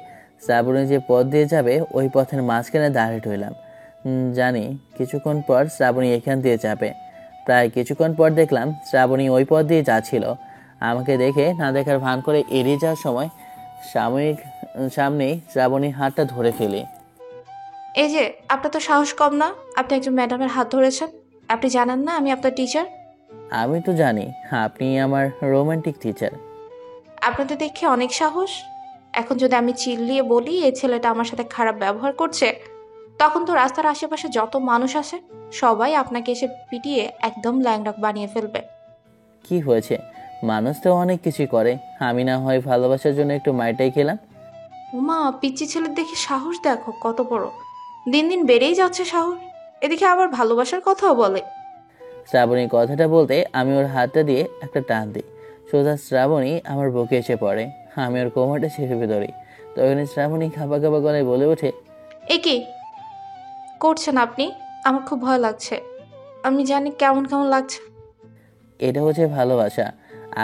A: শ্রাবণী যে পথ দিয়ে যাবে ওই পথের মাঝখানে দাঁড়িয়ে রইলাম। জানি কিছুক্ষণ পর শ্রাবণী এখান দিয়ে যাবে। প্রায় কিছুক্ষণ পর দেখলাম শ্রাবণী ওই পথ দিয়ে যাচ্ছিল। আমাকে দেখে না দেখার ভান করে এড়িয়ে যাওয়ার সময় সামনেই শ্রাবণীর হাতটা ধরে ফেলি।
E: এই যে, আপনার তো সাহস কম না? আপনি একজন ম্যাডামের হাত ধরেছেন। আপনি জানেন না আমি আপনার টিচার?
A: আমি তো জানি আপনি আমার রোমান্টিক টিচার।
E: আপনার তো দেখে অনেক সাহস। এখন যদি আমি চিল্লিয়ে বলি এই ছেলেটা আমার সাথে খারাপ ব্যবহার করছে, তখন তো রাস্তার আশেপাশে যত মানুষ আছে সবাই আপনাকে এসে পিটিয়ে একদম ল্যাংড়া বানিয়ে ফেলবে।
A: কি হয়েছে, মানুষ তো অনেক কিছু করে, আমি না হয় ভালোবাসার জন্য একটু মাইটাই খেলাম।
E: মা, পিচ্চি ছেলের দেখে সাহস দেখো কত বড়। দিন দিন বেড়েই যাচ্ছে সাহস। এদিকে আবার ভালোবাসার কথাও বলে।
A: শ্রাবণী কথাটা বলতে আমি ওর হাতটা দিয়ে একটা টান দিই। সোজা শ্রাবণী আমার বুকে এসে পড়ে। আমি ওর কোমরটা চেপে ধরি। তখনই শ্রাবণী খাপা খাপা গলায় বলে ওঠে,
E: এ কি করছেন আপনি? আমার খুব ভয় লাগছে। আমি জানি কেমন কেমন লাগছে।
A: এটা হচ্ছে ভালোবাসা।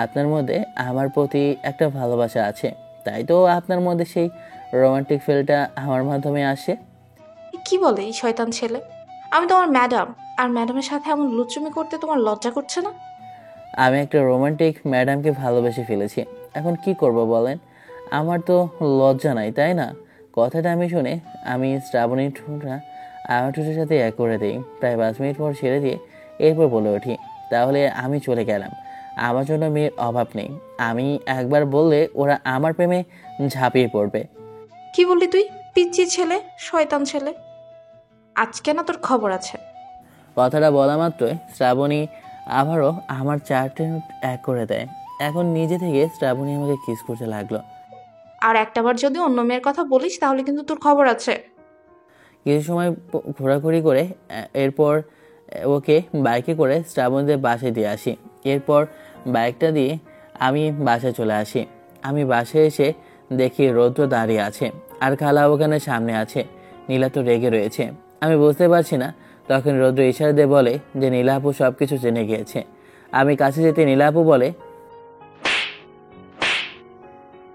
A: আপনার মধ্যে আমার প্রতি একটা ভালোবাসা আছে, তাই তো আপনার মধ্যে সেই রোমান্টিক ফিলটা আমার মাধ্যমে আসে।
E: এ কি বলে এই শয়তান ছেলে? আমি তোমার ম্যাডাম, আর ম্যাডামের সাথে এমন লুচুমি করতে তোমার লজ্জা করছে না?
A: আমি একটা রোমান্টিক ম্যাডামকে ভালোবেসে ফেলেছি, এখন কি করব বলেন? আমার তো লজ্জা নাই, তাই না? কথাটা আমি শুনে আমি শ্রাবণীর ঠোঁটটা আমার ঠোঁটের সাথে এক করে দিই। প্রায় 5 মিনিট পর ছেড়ে দিয়ে এরপর বলে উঠি, তাহলে আমি চলে গেলাম। আমার জন্য মেয়ের অভাব নেই। আমি একবার বললে ওরা আমার প্রেমে ঝাঁপিয়ে পড়বে।
E: কি বললি তুই? পিচ্চি ছেলে, শয়তান ছেলে। আজকে না তোর খবর আছে।
A: কথাটা বলা মাত্রই শ্রাবণী আবারও আমার 4টে ঠোঁট এক করে দেয়। এখন নিজে থেকে শ্রাবণী আমাকে কিস করতে লাগলো।
E: আর একটাবার যদি অন্য মেয়ের কথা বলিস তাহলে কিন্তু তোর খবর আছে।
A: কিছু সময় ঘোরাঘুরি করে এরপর ওকে বাইকে করে শ্রাবণীদের বাসায় দিয়ে আসি। এরপর বাইকটা দিয়ে আমি বাসায় চলে আসি। আমি বাসায় এসে দেখি রৌদ্র দাঁড়িয়ে আছে আর খালা ওখানে সামনে আছে। নীলা তো রেগে রয়েছে, আমি বুঝতে পারছি না। তখন রৌদ্র ইশারা দিয়ে বলে যে নীলা আপু সব কিছু জেনে গিয়েছে। আমি কাছে যেতে নীলা আপু বলে,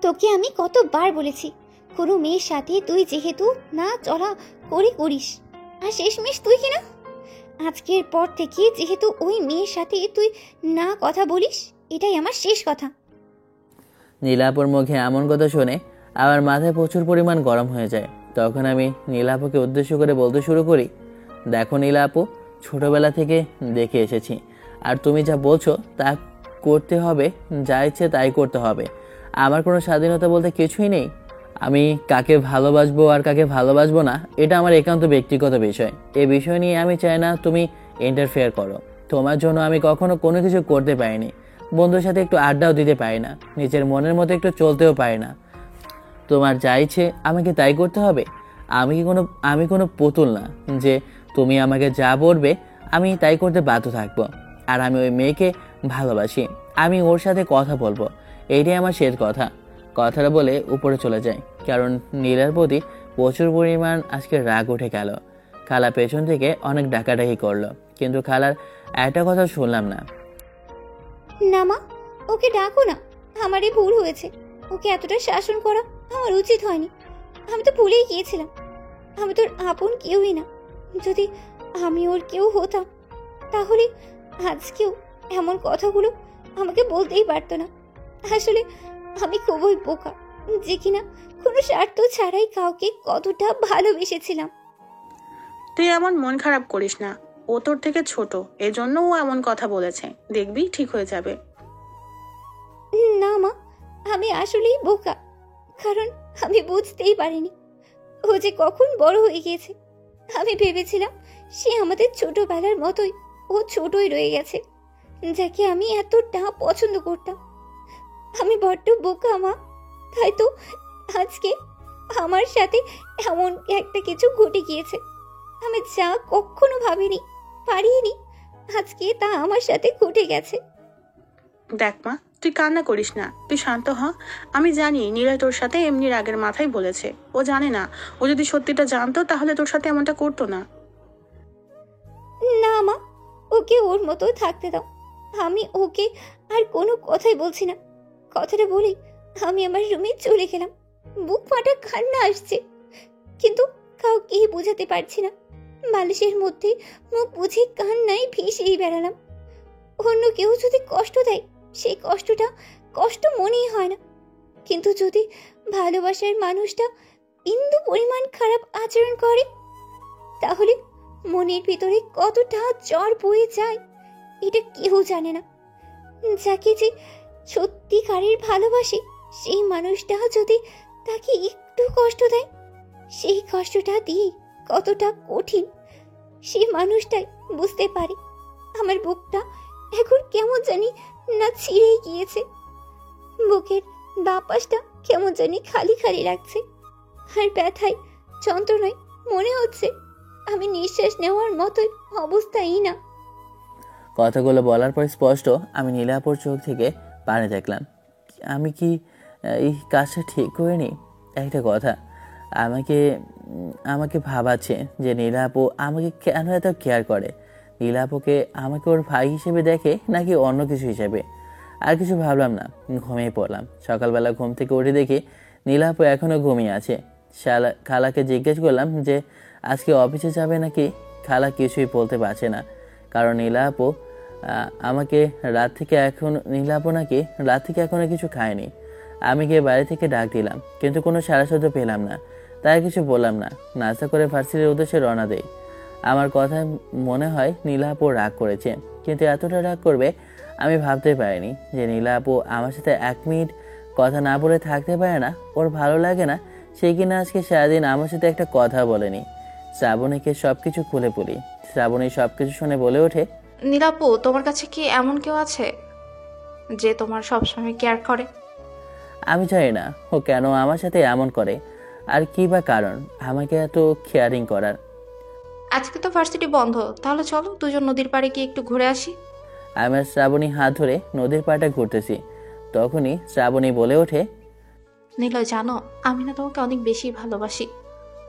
B: তোকে আমি কতবার বলেছি কোনো মেয়ের সাথে তুই যেহেতু না চলা করে করিস, আর শেষমেশ তুই কিনা আজকের পর থেকে যেহেতু ওই মেয়ের সাথে তুই না কথা বলিস, এটাই আমার শেষ কথা।
A: নীলাপুর মুখে এমন কথা শুনে আমার মাথায় প্রচুর পরিমাণ গরম হয়ে যায়। তখন আমি নীলাপুকে উদ্দেশ্য করে বলতে শুরু করি, দেখো নীলাপু, ছোটবেলা থেকে দেখে এসেছি, আর তুমি যা বলছো তা করতে হবে, যা ইচ্ছে তাই করতে হবে। আমার কোনো স্বাধীনতা বলতে কিছুই নেই। আমি কাকে ভালোবাসবো আর কাকে ভালোবাসবো না এটা আমার একান্ত ব্যক্তিগত বিষয়। এই বিষয় নিয়ে আমি চাই না তুমি ইন্টারফেয়ার করো। তোমার জন্য আমি কখনো কোনো কিছু করতে পারিনি, বন্ধুর সাথে একটু আড্ডাও দিতে পারি না, নিজের মনের মতো একটু চলতেও পারি না। তোমার যা ইচ্ছে আমাকে তাই করতে হবে? আমি কোনো পুতুল না যে তুমি আমাকে যা বলবে আমি তাই করতে বাধ্য থাকবো। আর আমি ওই মেয়েকে ভালোবাসি, আমি ওর সাথে কথা বলবো, এইটাই আমার শেষ কথা। কথাটা বলে উপরে চলে যায়, কারণ নীলার প্রতি প্রচুর পরিমাণ আজকে রাগ উঠে গেল। খালা পেছন থেকে অনেক ডাকাডাকি করলো, কিন্তু খালার একটা কথা শুনলাম না।
B: না মা, ওকে ডাকো না। আমারই ভুল হয়েছে, ওকে এতটা শাসন করা আমার উচিত হয়নি। আমি তো ভুলেই গিয়েছিলাম, আমি তোর আপন কেউই না। যদি আমি ওর কেউ হতাম তাহলে আজকেও এমন কথাগুলো আমাকে বলতেই পারতো না। আসলে আমি খুবই বোকা, যে কিনা কোনো স্বার্থ ছাড়াই কাউকে কতটা ভালোবেসেছিলাম।
C: তুই এমন মন খারাপ করিস না, ও তোর থেকে ছোট, এজন্য ও এমন কথা বলেছে। দেখবি ঠিক হয়ে যাবে।
B: না মা, আমি আসলেই বোকা, কারণ আমি বুঝতেই পারিনি ও যে কখন বড় হয়ে গিয়েছে। আমি ভেবেছিলাম সে আমাদের ছোটবেলার মতোই, ও ছোটই রয়ে গেছে, যাকে আমি এতটা পছন্দ করতাম। আমি বড্ড বোকা মা, তাই তো আজকে আমার সাথে এমন একটা কিছু ঘটে গিয়েছে। আমি যা কখনো ভাবিনি, পারিনি, আজকে তা আমার সাথে ঘটে গেছে।
C: দেখ মা, তুই কান্না করিস না, তুই শান্ত হ। আমি জানি নিলয় তোর সাথে এমনি রাগের মাথায় বলেছে। ও জানে না, ও যদি সত্যিটা জানতো তাহলে তোর সাথে এমনটা করতো না।
B: না মা, ওকে ওর মতো থাকতে দাও। আমি ওকে আর কোনো কথাই বলছি না। কথাটা বলি আমি আমার রুমে চলে গেলাম। বুক ফাটা কান্না আসছে, কিন্তু কাউকেই বোঝাতে পারছি না। বালিশের মধ্যে মুখ বুঝে কান্নায় ভেসেই বেড়ালাম। অন্য কেউ যদি কষ্ট দেয়, সেই কষ্টটা কষ্ট মনেই হয় না, কিন্তু যদি ভালোবাসার মানুষটা বিন্দু পরিমাণ খারাপ আচরণ করে, তাহলে মনের ভিতরে কতটা জ্বর বয়ে যায় এটা কেউ জানে না। যাকে যে সত্যিকারের ভালোবাসে, সেই মানুষটা যদি তাকে একটু কষ্ট দেয়, সেই কষ্টটা দিয়ে কতটা কঠিন সেই মানুষটাই বুঝতে পারে। আমার বুকটা এখন কেমন জানি না ছিঁড়ে গিয়েছে, বুকের বাঁ পাশটা কেমন জানি খালি খালি লাগছে, আর ব্যথায় যন্ত্রণায় মনে হচ্ছে আমি নিঃশ্বাস নেওয়ার মতোই অবস্থাই না।
A: কথাগুলো বলার পর স্পষ্ট আমি নীলাপুর চোখ থেকে পানি দেখলাম। আমি কি এই কাজটা ঠিক করিনি? একটা কথা আমাকে আমাকে ভাবাচ্ছে যে নীলাপু আমাকে কেন এত কেয়ার করে। নীলাপুকে আমাকে ওর ভাই হিসেবে দেখে নাকি অন্য কিছু হিসেবে? আর কিছু ভাবলাম না, ঘুমিয়ে পড়লাম। সকালবেলা ঘুম থেকে উঠে দেখি নীলাপু এখনও ঘুমিয়ে আছে। খালাকে জিজ্ঞেস করলাম যে আজকে অফিসে যাবে নাকি। খালা কিছুই বলতে পারছে না, কারণ নীলাপু আমাকে নীলাপু নাকি রাত থেকে এখনো কিছু খায়নি। আমি গিয়ে বাড়ি থেকে ডাক দিলাম, কিন্তু কোনো সাড়া শব্দ পেলাম না, তাই কিছু বললাম না। নাস্তা করে ভার্সিটির উদ্দেশ্যে রওনা দেই। আমার কথা মনে হয় নীলাপু রাগ করেছে, কিন্তু এতটা রাগ করবে আমি ভাবতে পারিনি। যে নীলাপু আমার সাথে 1 মিনিট কথা না বলে থাকতে পারে না, ওর ভালো লাগে না, সে কিনা আজকে সারাদিন আমার সাথে একটা কথা বলেনি। শ্রাবণীকে সবকিছু খুলে বলি। শ্রাবণী সবকিছু শুনে বলে ওঠে,
E: নীলাপু, তোমার কাছে কি এমন কেউ আছে যে তোমার সবসময় কেয়ার করে?
A: আমি জানি না ও কেন আমার সাথে এমন করে, আর কি বা কারণ আমাকে এত কেয়ারিং করার।
E: আজকে তো ভার্সিটি বন্ধ, তাহলে চলো দুজন নদীর পাড়ে গিয়ে একটু ঘুরে আসি।
A: আমি আর শ্রাবণী হাত ধরে নদীর পাড়টা ঘুরতেছি। তখনই শ্রাবণী বলে ওঠে,
E: নীলয়, জানো আমি না তোমাকে অনেক বেশি ভালোবাসি।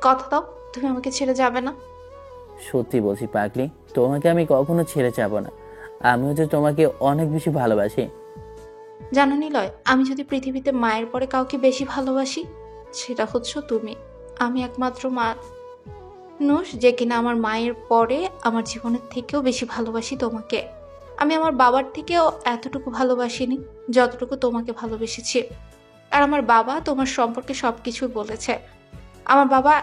E: কথা দাও তুমি আমাকে ছেড়ে যাবে না।
A: সত্যি বলছি পাগলি, তোমাকে আমি কখনো ছেড়ে যাব না। আমিও যে তোমাকে অনেক বেশি ভালোবাসি।
E: জানো নীলয়, আমি যদি পৃথিবীতে মায়ের পরে কাউকে বেশি ভালোবাসি, সেটা হচ্ছে তুমি। আমি একমাত্র মানুষ যে কিনা আমার মায়ের পরে আমার জীবনের থেকেও বেশি ভালোবাসি তোমাকে। আমি আমার বাবার থেকেও এতটুকু ভালোবাসিনি যতটুকু তোমাকে ভালোবেসেছি। আর আমার বাবা তোমার সম্পর্কে সবকিছু বলেছে। আমার বাবা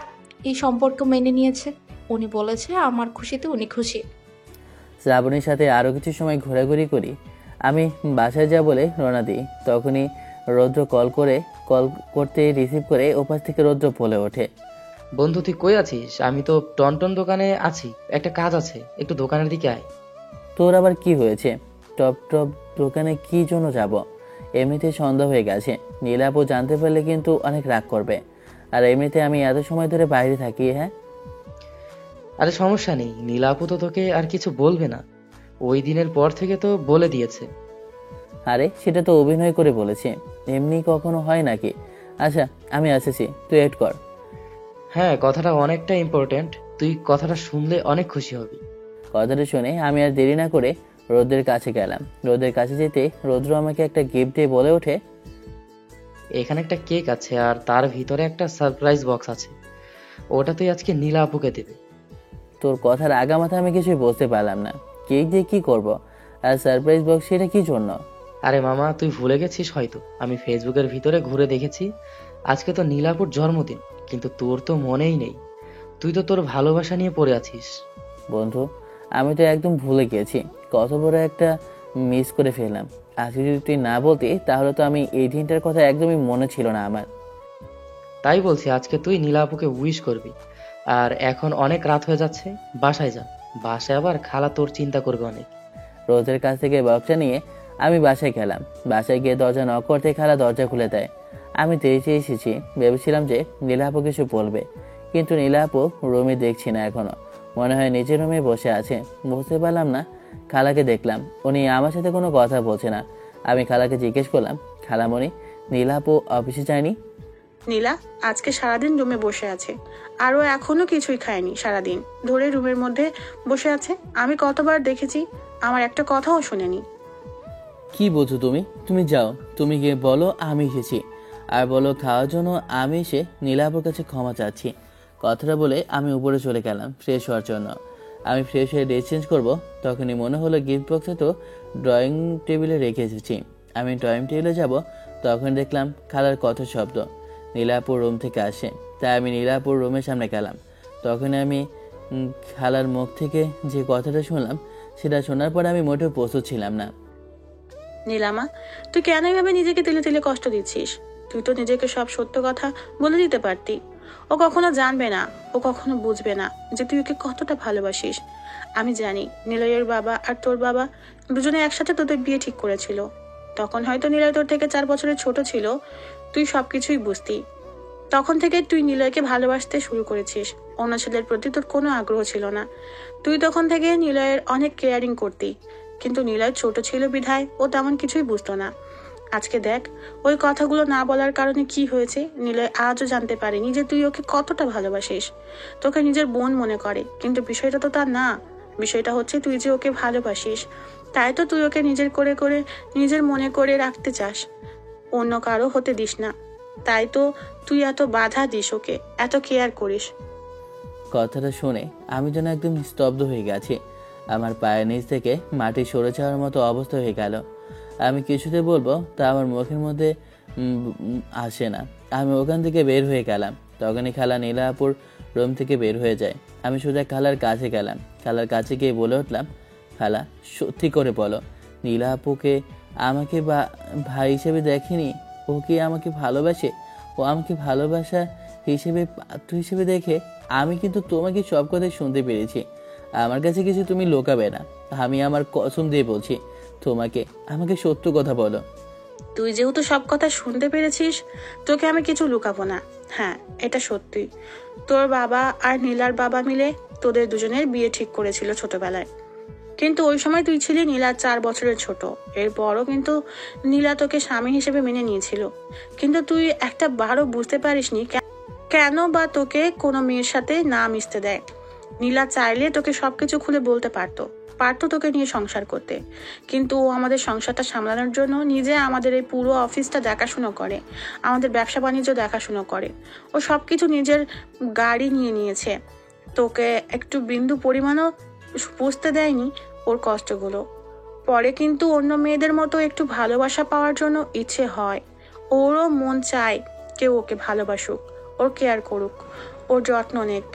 E: এই সম্পর্ক মেনে নিয়েছে। উনি বলেছে আমার খুশিতে উনি খুশি।
A: শ্রাবণীর সাথে আরও কিছু সময় ঘোরাঘুরি করি। আমি বাসায় যা বলে রওনা দিই। তখনই রৌদ্র কল করতে রিসিভ করে ওপাশ থেকে রৌদ্র বলে ওঠে,
D: বন্ধু তুই কই আছিস? আমি তো টনটন দোকানে আছি, একটা কাজ আছে, একটু দোকানের দিকে আয়।
A: তোর আবার কি হয়েছে? টপ দোকানে কি জন্য যাব? এমনিতে সন্ধ্যা হয়ে গেছে। নীলাপু জানতে পারলে কিন্তু অনেক রাগ করবে। আর এমনিতে আমি এত সময় ধরে বাইরে থাকি। হ্যাঁ,
D: আরে সমস্যা নেই, নীলা আপু তো তোকে আর কিছু বলবে না। ওই দিনের পর থেকে তো বলে দিয়েছে।
A: আরে সেটা তো অভিনয় করে বলেছে, এমনি কখনো হয় নাকি? আচ্ছা আমি আসছি, তুই এড কর।
D: হ্যাঁ, কথাটা অনেকটা ইম্পর্টেন্ট। তুই কথাটা শুনলে অনেক খুশি হবি।
A: কথাটা শুনে আমি আর দেরি না করে রোদের কাছে গেলাম। রোদের কাছে যেতে রৌদ্র আমাকে একটা গিফট দিয়ে বলে ওঠে,
D: এখানে একটা কেক আছে আর তার ভিতরে একটা সারপ্রাইজ বক্স আছে, ওটা তুই আজকে নীলা আপুকে দেবে।
A: তোর কথার আগামাথা আমি কিছুই বুঝতে পারলাম না। কেক দিয়ে কি করব? আর সারপ্রাইজ বক্স সেটা কি জন্য?
D: আরে মামা, তুই ভুলে গেছিস হয়তো, আমি ফেসবুকের ভিতরে ঘুরে দেখেছি আজকে তো নীলাপুর জন্মদিন, কিন্তু তোর তো মনেই নেই। তুই তো তোর ভালোবাসা নিয়ে পড়ে আছিস।
A: বন্ধু, আমি তো একদম ভুলে গিয়েছি। কত বড় একটা মিস করে ফেললাম। আজকে যদি তুই না বলতি তাহলে তো আমি এই দিনটার কথা একদমই মনে ছিল না আমার।
D: তাই বলছি আজকে তুই নীলা আপুকে উইশ করবি। আর এখন অনেক রাত হয়ে যাচ্ছে, বাসায় যা। বাসায় আবার খালা তোর চিন্তা করবে অনেক।
A: রোদের কাছ থেকে বক্সটা নিয়ে আমি বাসায় গেলাম। বাসায় গিয়ে দরজা নক করতে খালা দরজা খুলে দেয়। আমি দেরিতে এসেছি, ভেবেছিলাম যে নীলা আপু কিছু বলবে, কিন্তু নীলা আপু রুমে দেখছি না এখনো। মনে হয় নিজের রুমে বসে আছে। বুঝতে পারলাম না। খালাকে দেখলাম, উনি আমার সাথে কোনো কথা বলছে না। আমি খালাকে জিজ্ঞেস করলাম, খালামণি, নীলা আপু অফিসে যায়নি?
C: নীলা আজকে সারাদিন রুমে বসে আছে, আর ও এখনো কিছুই খায়নি। সারাদিন ধরে রুমের মধ্যে বসে আছে। আমি কতবার দেখেছি, আমার একটা কথাও শোনেনি।
A: কি বলছো তুমি? তুমি যাও, তুমি গিয়ে বলো আমি এসেছি, আর বলো খাওয়ার জন্য আমি এসে নীলাপুর কাছে ক্ষমা চাচ্ছি। কথাটা বলে আমি উপরে চলে গেলাম ফ্রেশ হওয়ার জন্য। আমি ফ্রেশ হয়ে ড্রেস চেঞ্জ করবো, তখনই মনে হলো গিফট বক্সে তো ড্রয়িং টেবিলে রেখে এসেছি। আমি ড্রয়িং টেবিলে যাব, তখন দেখলাম খালার কত শব্দ। নীলাপুর রুম থেকে আসে, তাই আমি নীলাপুর রুমের সামনে গেলাম। তখন আমি খালার মুখ থেকে যে কথাটা শুনলাম, সেটা শোনার পর আমি মোটেও প্রস্তুত ছিলাম না।
C: নীলামা, তুই কেন এভাবে নিজেকে তিলে তিলে কষ্ট দিচ্ছিস? তুই তো নিজেকে সব সত্য কথা বলে দিতে পারতি। ও কখনো জানবে না, ও কখনো বুঝবে না যে তুই ওকে কতটা ভালোবাসিস। আমি জানি নিলয়ের বাবা আর তোর বাবা দুজনে একসাথে তোদের বিয়ে ঠিক করেছিল। তখন হয়তো নিলয় তোর থেকে 4 বছরের ছোট ছিল, তুই সবকিছুই বুঝতি। তখন থেকে তুই নিলয়কে ভালোবাসতে শুরু করেছিস। অন্য ছেলের প্রতি তোর কোনো আগ্রহ ছিল না। তুই তখন থেকে নিলয়ের অনেক কেয়ারিং করতি, কিন্তু নিলয় ছোট ছিল বিধায় ও তেমন কিছুই বুঝতো না। আজকে দেখ, ওই কথাগুলো না বলার কারণে কি হয়েছে। নিলয় আজও জানতে পারেনি যে তুই ওকে কতটা ভালোবাসিস, তোকে নিজের বোন মনে করে। কিন্তু বিষয়টা তো তার না। বিষয়টা হচ্ছে তুই যে ওকে ভালোবাসিস, তাই তো তুই ওকে নিজের করে করে নিজের মনে করে রাখতে চাস, অন্য কারো হতে দিস না। তাই তো তুই এত বাধা দিস ওকে, এত কেয়ার করিস।
A: কথাটা শুনে আমি যেন একদম স্তব্ধ হয়ে গেছি। আমার পায়ের নিচ থেকে মাটি সরে যাওয়ার মতো অবস্থা হয়ে গেল। আমি কিছুতে বলবো তা আমার মুখের মধ্যে আসে না। আমি ওখান থেকে বের হয়ে গেলাম। তখনই খালা নীলা আপুর রুম থেকে বের হয়ে যায়। আমি সোজা খালার কাছে গেলাম। খালার কাছে গিয়ে বলে উঠলাম, খালা, সত্যি করে বলো, নীলা আপুকে আমাকে ভাই হিসেবে দেখেনি? ও কি আমাকে ভালোবাসে? ও আমাকে ভালোবাসা হিসেবে পাত্র হিসেবে দেখে? আমি কিন্তু তোমাকে সব কথাই শুনতে পেরেছি। আমার কাছে কিছু তুমি লোকাবে না। আমি আমার কসম দিয়ে বলছি, তোমাকে আমাকে সত্য কথা বলো।
C: তুই যেহেতু সব কথা শুনতে পেরেছিস, তোকে আমি কিছু লুকাবো না। হ্যাঁ, এটা সত্যি, তোর বাবা আর নীলার বাবা মিলে তোদের দুজনের বিয়ে ঠিক করেছিল ছোটবেলায়। কিন্তু ওই সময় তুই ছিলি নীলা 4 বছরের ছোট। এরপরও কিন্তু নীলা তোকে স্বামী হিসেবে মেনে নিয়েছিল। কিন্তু তুই একটা বারও বুঝতে পারিসনি কেন বা তোকে কোনো মেয়ের সাথে না মিশতে দেয়। নীলা চাইলে তোকে সবকিছু খুলে বলতে পারতো তোকে নিয়ে সংসার করতে। কিন্তু ও আমাদের সংসারটা সামলানোর জন্য নিজে আমাদের এই পুরো অফিসটা দেখাশুনো করে, আমাদের ব্যবসা বাণিজ্য দেখাশুনো করে। ও সবকিছু নিজের গাড়ি নিয়ে নিয়েছে। তোকে একটু বিন্দু পরিমাণও বুঝতে দেয়নি ওর কষ্টগুলো। পরে কিন্তু অন্য মেয়েদের মতো একটু ভালোবাসা পাওয়ার জন্য ইচ্ছে হয়। ওরও মন চায় কেউ ওকে ভালোবাসুক, ওর কেয়ার করুক, ওর যত্ন নেক,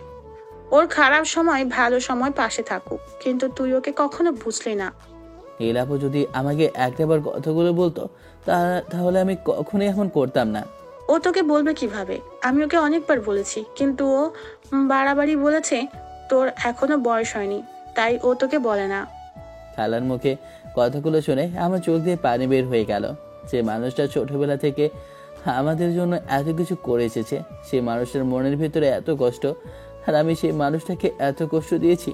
C: ওর খারাপ সময় ভালো সময় পাশে থাকুক। কিন্তু তুই ওকে কখনো বুঝলি না।
A: নীলাপু যদি আমাকে একটাবার কথাগুলো বলতো তাহলে আমি কখনোই এখন করতাম না।
C: ও তোকে বলবে কিভাবে? আমি ওকে অনেকবার বলেছি, কিন্তু ও বাড়াবাড়ি বলেছে। তোর এখনো বয়স হয়নি, তাই ও তোকে বলে না।
A: খালার মুখে কথাগুলো শুনে আমার চোখ দিয়ে পানি বের হয়ে গেল। যে মানুষটা ছোটবেলা থেকে আমাদের জন্য এত কিছু করে এসেছে, সে মানুষটার মনের ভিতরে এত কষ্ট, আর আমি সেই মানুষটাকে এত কষ্ট দিয়েছি।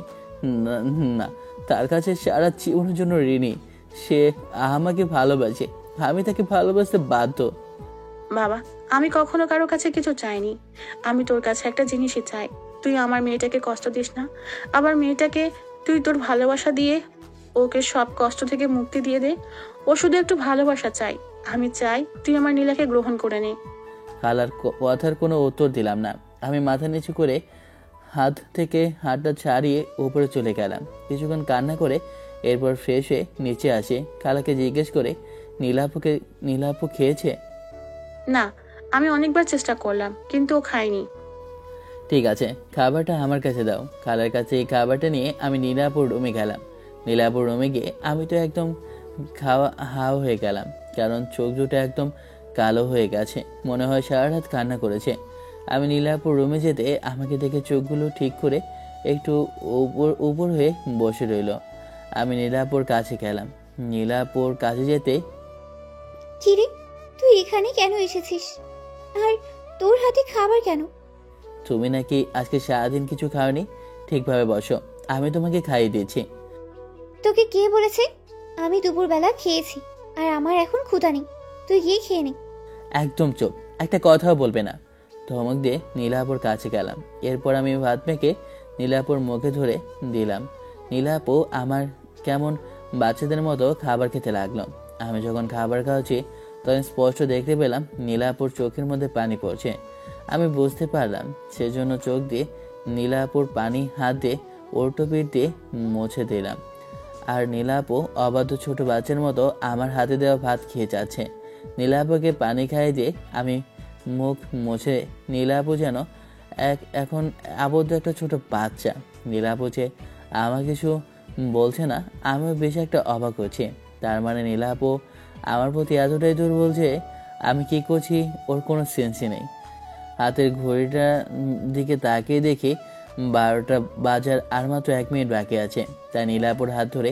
A: না না, তার কাছে সারা জীবনের জন্য ঋণী। সে আমাকে ভালোবাসে, আমি তাকে ভালোবাসতে বাধ্য।
C: বাবা, আমি কখনো কারো কাছে কিছু চাইনি। আমি তোর কাছে একটা জিনিসই চাই, তুই তুই আমার মেয়েটাকে কষ্ট দিস না। আবার মেয়েটাকে তুই তোর ভালোবাসা দিয়ে ওকে সব কষ্ট থেকে মুক্তি দিয়ে দে। ও শুধু একটু ভালোবাসা চাই। আমি চাই তুই আমার নীলাকে গ্রহণ করে নে।
A: খালার কথার কোনো উত্তর দিলাম না। আমি মাথা নিচু করে হাত থেকে হাতটা ছাড়িয়ে উপরে চলে গেলাম। কিছুক্ষণ কান্না করে এরপর ফ্রেশ হয়ে নিচে আসে। খালাকে জিজ্ঞেস করে নীলাপু খেয়েছে?
C: না, আমি অনেকবার চেষ্টা করলাম কিন্তু ও খায়নি।
A: ঠিক আছে, খাবারটা আমার কাছে দাও। খালার কাছে এই খাবারটা নিয়ে আমি নীলাপুর রুমে গেলাম। নীলাপুর রুমে গিয়ে আমি তো একদম হাও হয়ে গেলাম, কারণ চোখ দুটো একদম কালো হয়ে গেছে। মনে হয় সারা রাত কান্না করেছে। আমি নীলাপুর রুমে যেতে আমাকে দেখে চোখগুলো ঠিক করে একটু উপর হয়ে বসে রইল। আমি নীলাপুর কাছে গেলাম। নীলাপুর কাছে যেতে,
B: কিরে, তুই এখানে কেন এসেছিস? আর তোর হাতে খাবার কেন?
A: তুমি নাকি আজকে সারাদিন কিছু খাওনি? ঠিকভাবে বসো, আমি তোমাকে খাইয়ে দিয়েছি।
B: তোকে কে বলেছে? আমি দুপুরবেলা খেয়েছি আর আমার এখন ক্ষুধা নেই। তুই গিয়ে খেয়ে নে।
A: একদম চুপ, একটা কথাও বলবে না। ধমক দিয়ে নীলাপুর কাছে গেলাম। এরপর আমি ভাত মেখে নীলাপুর মুখে ধরে দিলাম। নীলাপু আমার কেমন বাচ্চাদের মতো খাবার খেতে লাগলো। আমি যখন খাবার খাওয়াচ্ছি তখন স্পষ্ট দেখতে পেলাম নীলাপুর চোখের মধ্যে পানি পড়ছে। আমি বুঝতে পারলাম সেজন্য চোখ দিয়ে নীলাপুর পানি হাত দিয়ে উল্টো পিঠ দিয়ে মুছে দিলাম। আর নীলাপু অবাধ্য ছোট বাচ্চার মতো আমার হাতে দেওয়া ভাত খেয়ে যাচ্ছে। নীলাপুকে পানি খাইয়ে দিয়ে আমি মুখ মুছে। নীলাপু যেন এখন আবদ্ধ একটা ছোট বাচ্চা। নীলাপু যে আমার কিছু বলছে না, আমিও বেশ একটা অবাক হচ্ছি। তার মানে নীলাপু আমার প্রতি এতটাই দুর্বল যে আমি কি করছি ওর কোনো সেন্সই নেই। হাতের ঘড়িটার দিকে তাকিয়ে দেখি 12টা বাজার আর মাত্র 1 মিনিট বাকি আছে। তাই নীলাপুর হাত ধরে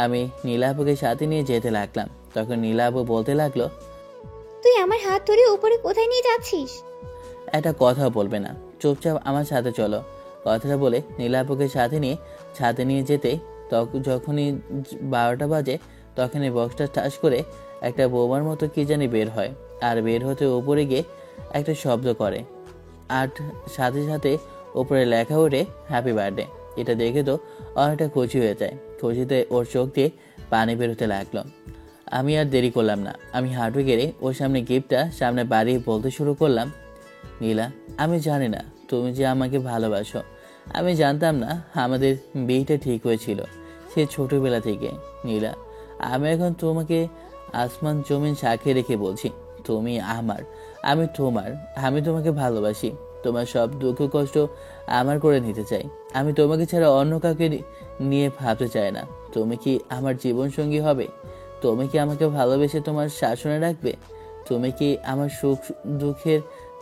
A: আমি নীলাপুকে সাথে নিয়ে যেতে লাগলাম। তখন নীলাপু বলতে লাগলো,
B: তুই আমার হাত ধরে উপরে কোথায় নিয়ে যাচ্ছিস?
A: একটা কথা বলবে না, চুপচাপ আমার সাথে চলো। কথাটা বলে নীলাপুকে সাথে নিয়ে যেতে যখনই 12টা বাজে তখনই বক্সটা ঠাস করে একটা বোমার মতো কি জানি বের হয়। আর বের হতে উপরে গিয়ে একটা শব্দ করে। আর সাথে সাথে উপরে লেখা ওঠে হ্যাপি বার্থডে। এটা দেখে তো অনেকটা খুশি হয়ে যায়। খুশিতে ওর চোখ দিয়ে পানি বেরোতে লাগলো। আমি আর দেরি করলাম না। আমি হাঁটু গেড়ে ওর সামনে গিফটটা সামনে বাড়িয়ে বলতে শুরু করলাম, নীলা, আমি জানি না তুমি যে আমাকে ভালোবাসো। আমি জানতাম না আমাদের বিয়েটা ঠিক হয়েছিল সে ছোটবেলা থেকে। নীলা, আমি এখন তোমাকে আসমান জমিন সাক্ষী রেখে বলছি, তুমি আমার, আমি তোমার। আমি তোমাকে ভালোবাসি। তোমার সব দুঃখ কষ্ট আমার করে নিতে চাই। আমি তোমাকে ছাড়া অন্য কাউকে নিয়ে ভাবতে চাই না। তুমি কি আমার জীবন সঙ্গী হবে? তুমি কি আমাকে ভালোবেসে তোমার শাসনে রাখবে? তুমি কি আমার সুখ দুঃখের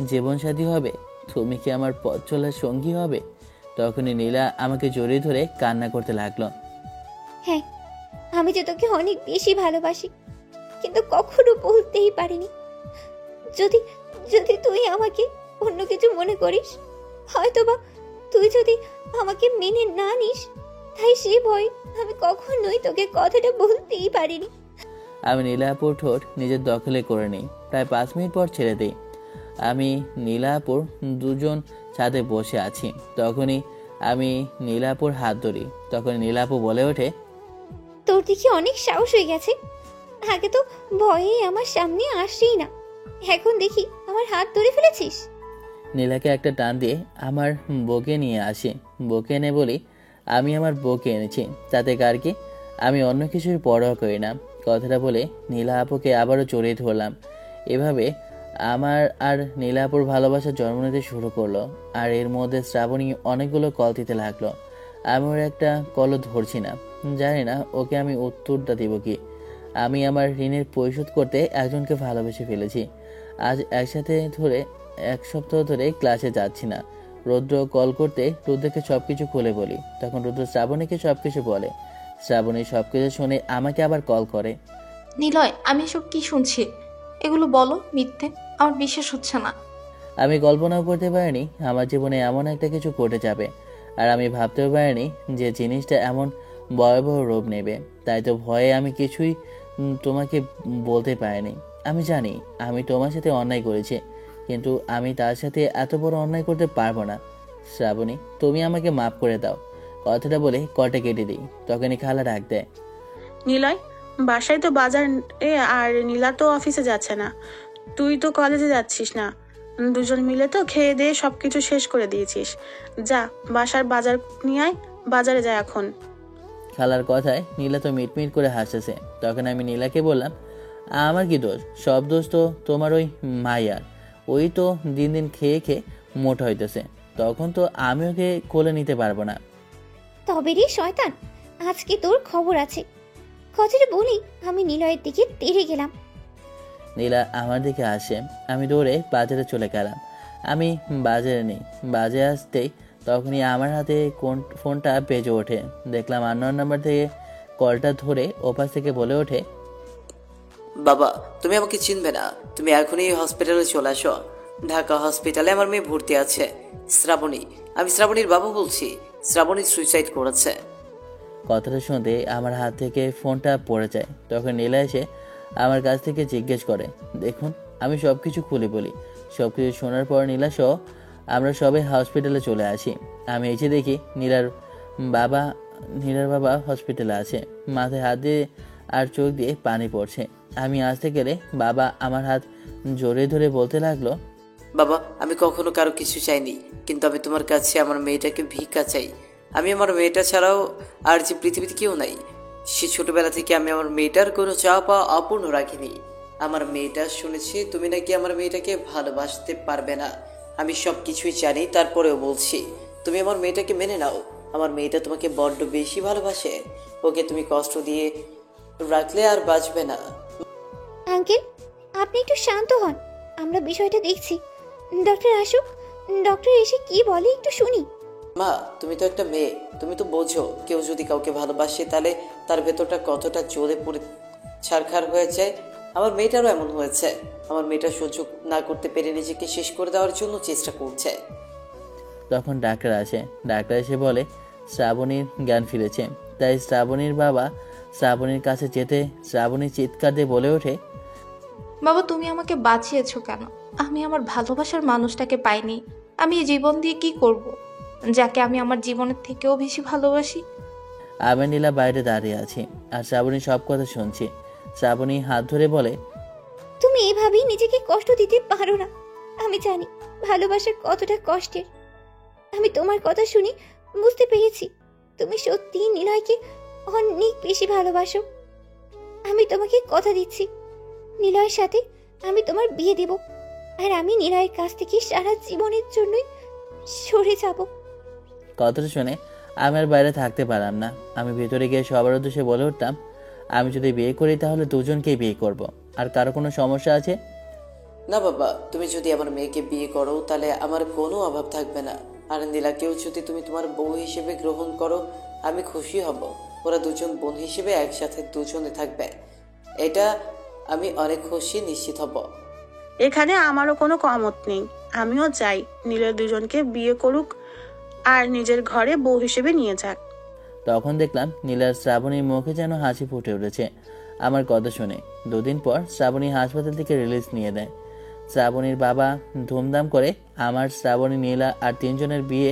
A: জীবনসাথী হবে? তুমি কি আমার পথ চলার সঙ্গী হবে? তখনই নীলা আমাকে জড়িয়ে ধরে কান্না করতে লাগলো।
B: হ্যাঁ, আমি যে তোকে অনেক বেশি ভালোবাসি, কিন্তু কখনো বলতেই পারিনি। যদি যদি তুই আমাকে অন্য কিছু মনে করিস, হয়তোবা তুই যদি আমাকে মেনে না নিস, তাই সে ভয় আমি কখনোই তোকে কথাটা বলতেই পারিনি।
A: আমি নীলাপুর ঠোঁট নিজের দখলে করে নিই। প্রায় 5 মিনিট পর ছেড়ে দিই। আমি নীলাপুর দুজন ছাদে বসে আছি। তখনই আমি নীলাপুর হাত ধরি। তখন নীলাপু বলে ওঠে,
B: তোর দেখি অনেক সাহস হয়ে গেছে। আগে তো ভয়ে আমার সামনে আসেই না, এখন দেখি আমার হাত ধরে ফেলেছিস।
A: নীলাকে একটা টান দিয়ে আমার বউকে নিয়ে আসি। বউকে এনে বলি, আমি আমার বউকে এনেছি, তাতে কার কি? আমি অন্য কিছুর পরোয়া করি না। কথাটা বলে নীলা আপুকে আবারও জড়িয়ে ধরলাম। এভাবে আমার আর নীলা আপুর ভালোবাসা জন্ম নিতে শুরু করলো। আর এর মধ্যে শ্রাবণী অনেকগুলো কল দিতে লাগলো। আমি ওর একটা কলও ধরছি না। জানি না ওকে আমি উত্তরটা দিব কি। আমি আমার ঋণের পরিশোধ করতে একজনকে ভালোবেসে ফেলেছি। আজ এক সপ্তাহ ধরে ক্লাসে যাচ্ছি না। রুদ্র কল করতে রুদ্রকে সবকিছু খুলে বলি। তখন রুদ্র শ্রাবণীকে সবকিছু বলে। শ্রাবণী সবকিছু শুনে আমাকে আবার কল করে।
E: নিলয়, আমি এসব কি শুনছি? এগুলো বলো মিথ্যে, আমার বিশ্বাস হচ্ছে না।
A: আমি কল্পনাও করতে পারিনি আমার জীবনে এমন একটা কিছু ঘটে যাবে। আর আমি ভাবতেও পারিনি যে জিনিসটা এমন ভয়াবহ রূপ নেবে। তাই তো ভয়ে আমি কিছুই তোমাকে বলতে পারিনি। আমি জানি আমি তোমার সাথে অন্যায় করেছি, কিন্তু আমি তার সাথে এত বড় অন্যায় করতে পারবো না। শ্রাবণী, তুমি আমাকে মাফ করে দাও। কথাটা বলে কলটা কেটে দিই। তখনই খালা ডাক দেয়।
C: নিলয়, বাসায় তো বাজার আর নীলা তো অফিসে যাচ্ছে না, তুই তো কলেজে যাচ্ছিস না, দুজন মিলে তো খেয়ে দিয়ে সবকিছু শেষ করে দিয়েছিস। যা বাসার বাজার নিয়ে আয়, বাজারে যা এখন।
A: খালার কথায় নীলা তো মিটমিট করে হাসতেছে। তখন আমি নীলাকে বললাম, আমার কি দোষ? সব দোষ তো তোমার ওই মায়ার। ওই তো দিন দিন খেয়ে খেয়ে মোটা হইতেছে। তখন তো আমি ওকে কোলে নিতে পারবো না।
B: তবে রে শয়তান, আজকে তোর খবর আছে। কথাটা বলি আমি নিলয়ের দিকে তেড়ে গেলাম।
A: নীলা আমার দিকে আসে। আমি দৌড়ে বাজারে চলে গেলাম। আমি বাজারে নেই। বাজারে আসতেই তখনই আমার হাতে ফোনটা বেজে ওঠে। দেখলাম আননোন নাম্বার থেকে কলটা ধরে ওপাশ থেকে বলে ওঠে,
F: বাবা, তুমি আমাকে চিনবে না। তুমি এখনই হসপিটালে চলে আসো। ঢাকা হসপিটালে আমার মেয়ে ভর্তি আছে, শ্রাবণী। আমি শ্রাবণীর বাবা বলছি। শ্রাবণী সুইসাইড করেছে।
A: কথাটা শুনতে আমার হাত থেকে ফোনটা পড়ে যায়। তখন নীলা এসে আমার কাছ থেকে জিজ্ঞেস করে, দেখুন আমি সব কিছু খুলে বলি। সব কিছু শোনার পর নীলা সহ আমরা সবাই হসপিটালে চলে আসি। আমি এসে দেখি নীলার বাবা হসপিটালে আছে। মাথায় হাত দিয়ে আর চোখ দিয়ে পানি পড়ছে। আমি আসতে গেলে বাবা আমার হাত জোরে ধরে বলতে লাগলো,
F: বাবা, আমি কখনো কারো কিছু চাইনি, কিন্তু আমি তোমার কাছে আমার মেয়েটাকে ভিক্ষা চাই। আমি আমার মেয়েটা ছাড়াও আর যে পৃথিবীতে কেউ নাই। সে ছোটবেলা থেকে আমি আমার মেয়েটার কোনো চাওয়া পাওয়া অপূর্ণ রাখিনি। আমার মেয়েটা শুনেছি তুমি নাকি আমার মেয়েটাকে ভালোবাসতে পারবে না। আমি সব কিছুই জানি, তারপরেও বলছি তুমি আমার মেয়েটাকে মেনে নাও। আমার মেয়েটা তোমাকে বড্ড বেশি ভালোবাসে। ওকে তুমি কষ্ট দিয়ে রাখলে আর বাঁচবে না।
B: আঙ্কেল, আপনি একটু শান্ত হন, আমরা বিষয়টা দেখছি। ডক্টর আসুক, ডক্টর এসে কি বলে একটু শুনি।
F: মা, তুমি তো একটা মেয়ে, তুমি তো বোঝো কেউ যদি কাউকে ভালোবাসে তাহলে তার ভেতরটা কতটা জোরে পড়ে ছারখার হয়ে যায়। আমার মেয়েটারও এমন হয়েছে। আমার মেয়েটা সহ্য না করতে পেরে নিজেকে শেষ করে দেওয়ার জন্য চেষ্টা করছে।
A: তখন ডাক্তার আসে। ডাক্তার এসে বলে শ্রাবণীর জ্ঞান ফিরেছে। তাই শ্রাবণীর বাবা শ্রাবণীর কাছে যেতে শ্রাবণী চিৎকার দিয়ে বলে ওঠে,
E: বাবা, তুমি আমাকে বাঁচিয়েছো কেন? আমি আমার ভালোবাসার মানুষটাকে পাইনি। আমি এই জীবন দিয়ে কি করব, যাকে আমি আমার জীবনের থেকেও বেশি ভালোবাসি?
A: আমি নীলা বাইরে দাঁড়িয়ে আছি আর শ্রাবণী সব কথা শুনছি। শ্রাবণী হাত ধরে বলে,
B: তুমি এভাবেই নিজেকে কষ্ট দিতে পারো না। আমি জানি ভালোবাসা কতটা কষ্টের। আমি তোমার কথা শুনে বুঝতে পেরেছি তুমি সত্যি নিলয়কে অনেক বেশি ভালোবাসো। আমি তোমাকে কথা দিচ্ছি, নিলয়ের সাথে আমি তোমার বিয়ে দেব। আর আমি নিলয়ের কাছ থেকে সারা জীবনের জন্যই সরে যাব।
A: কথাটা শুনে আমি আর বাইরে থাকতে পারলাম না। আমি ভেতরে গিয়ে সবার উদ্দেশ্যে বলে উঠলাম, আমি যদি বিয়ে করি তাহলে দুজনকেই বিয়ে করব। আর কারো কোনো সমস্যা আছে?
F: না বাবা, তুমি যদি আমার মেয়েকে বিয়ে করো তাহলে আমার কোনো অভাব থাকবে না। আর নীলাকেও যদি তুমি তোমার বউ হিসেবে গ্রহণ করো, আমি খুশি হব। ওরা দুজন বোন হিসেবে একসাথে দুজনে থাকবে, এটা আমি অনেক খুশি, নিশ্চিত হব।
C: এখানে আমারও কোনো কমত নেই। আমিও চাই নীলের দুজনকে বিয়ে করুক আর নিজের ঘরে বউ হিসেবে নিয়ে যাক।
A: তখন দেখলাম নীলার শ্রাবণীর মুখে যেন হাসি ফুটে উঠেছে আমার কথা শুনে। দুদিন পর শ্রাবণী হাসপাতাল থেকে রিলিজ নিয়ে দেয়। শ্রাবণীর বাবা ধুমধাম করে আমার শ্রাবণী, নীলা আর তিনজনের বিয়ে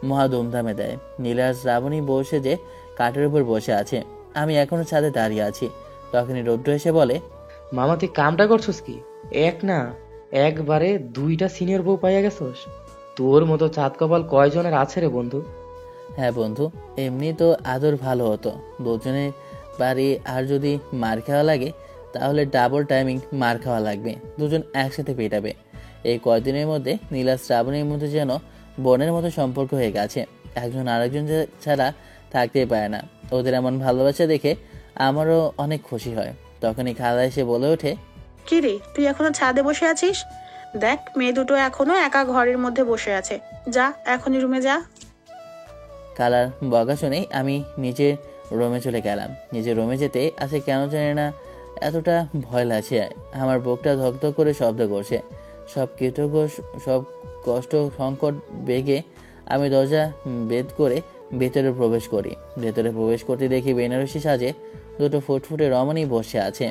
A: মহা ধুমধামে দেয়। নীলা আর শ্রাবণী বসে যে কাঠের উপর বসে আছে, আমি এখনো ছাদে দাঁড়িয়ে আছি। তখনই রৌদ্র এসে বলে,
D: মামা তুই কামটা করছিস কি? এক না একবারে দুইটা সিনিয়র বউ পাইয়া গেছস। তোর মতো চাঁদ কপাল কয়জনের আছে রে বন্ধু?
A: হ্যাঁ বন্ধু, এমনি তো আদর ভালো হতো। দুজনের বাড়ি আর যদি মার খাওয়া লাগে তাহলে ডাবল টাইমিং মার খাওয়া লাগবে। দুজন একসাথে পেটাবে। এই কয়দিনের মধ্যে নীলা শ্রাবণীর মধ্যে যেন বোনের মতো সম্পর্ক হয়ে গেছে। একজন আরেকজন ছাড়া থাকতেই পারে না। ওদের এমন ভালোবাসা দেখে আমারও অনেক খুশি হয়। তখনই খালা এসে বলে ওঠে,
C: কি রে, তুই এখনো ছাদে বসে আছিস? দেখ, মেয়ে দুটো এখনো একা ঘরের মধ্যে বসে আছে। যা, এখনই রুমে যা।
A: খালার বকা শুনেই আমি নিজের রুমে চলে গেলাম। নিজের রুমে যেতে আছে কেন জানি না এতটা ভয় লাগছে। আমার বুকটা ধকধক করে শব্দ করছে। সব সব কষ্ট সংকট বেগে আমি দরজা বেদ করে ভেতরে প্রবেশ করি। ভেতরে প্রবেশ করতে দেখি বেনারসি সাজে দুটো ফুটফুটে রমণী বসে আছে।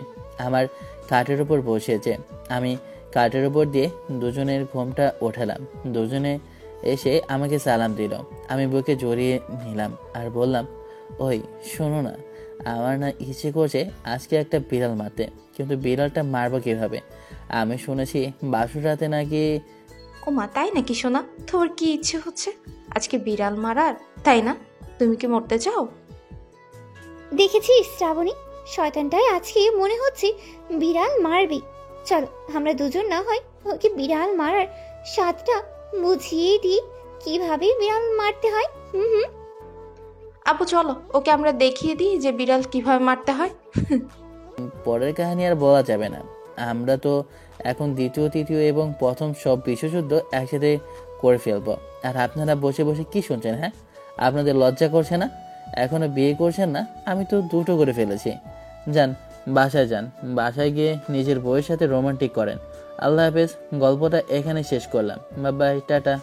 A: আমার খাটের উপর বসেছে। আমি কাঠের উপর দিয়ে দুজনের ঘুমটা ওঠালাম। দুজনে এসে আমাকে সালাম দিল। আমি বুকে জড়িয়ে নিলাম আর বললাম, ওই শোনো না, আমার না ইচ্ছে করছে আজকে একটা বিড়াল মারতে, কিন্তু বিড়ালটা মারবো কিভাবে? আমি শুনেছি বাসুর রাতে নাকি।
E: ও মা, তাই নাকি সোনা? তোর কি ইচ্ছে হচ্ছে আজকে বিড়াল মারার, তাই না? তুমি কি মরতে চাও?
B: দেখেছিস শ্রাবণী, শয়তানটাই আজকে মনে হচ্ছে বিড়াল মারবি। চলো আমরা দুজন না হয় ওকে বিড়াল মারার স্বাদটা বুঝিয়ে দিই, কিভাবে বিড়াল মারতে হয়। হুম হুম।
E: আপু চলো, ওকে আমরা দেখিয়ে দিই যে বিড়াল কিভাবে মারতে হয়।
A: পরের কাহিনী আর বলা যাবে না। আমরা তো এখন দ্বিতীয়, তৃতীয় এবং প্রথম সব বিশ্বযুদ্ধ একসাথে করে ফেলবো। আর আপনারা বসে বসে কি শুনছেন? হ্যাঁ, আপনাদের লজ্জা করছে না? এখনো বিয়ে করছেন না? আমি তো দুটো করে ফেলেছি। যান, বাসায় যান, বাসায় গিয়ে নিজের বউয়ের সাথে রোমান্টিক করেন। আল্লাহ হাফেজ। গল্পটা এখানে শেষ করলাম। Bye bye, tata.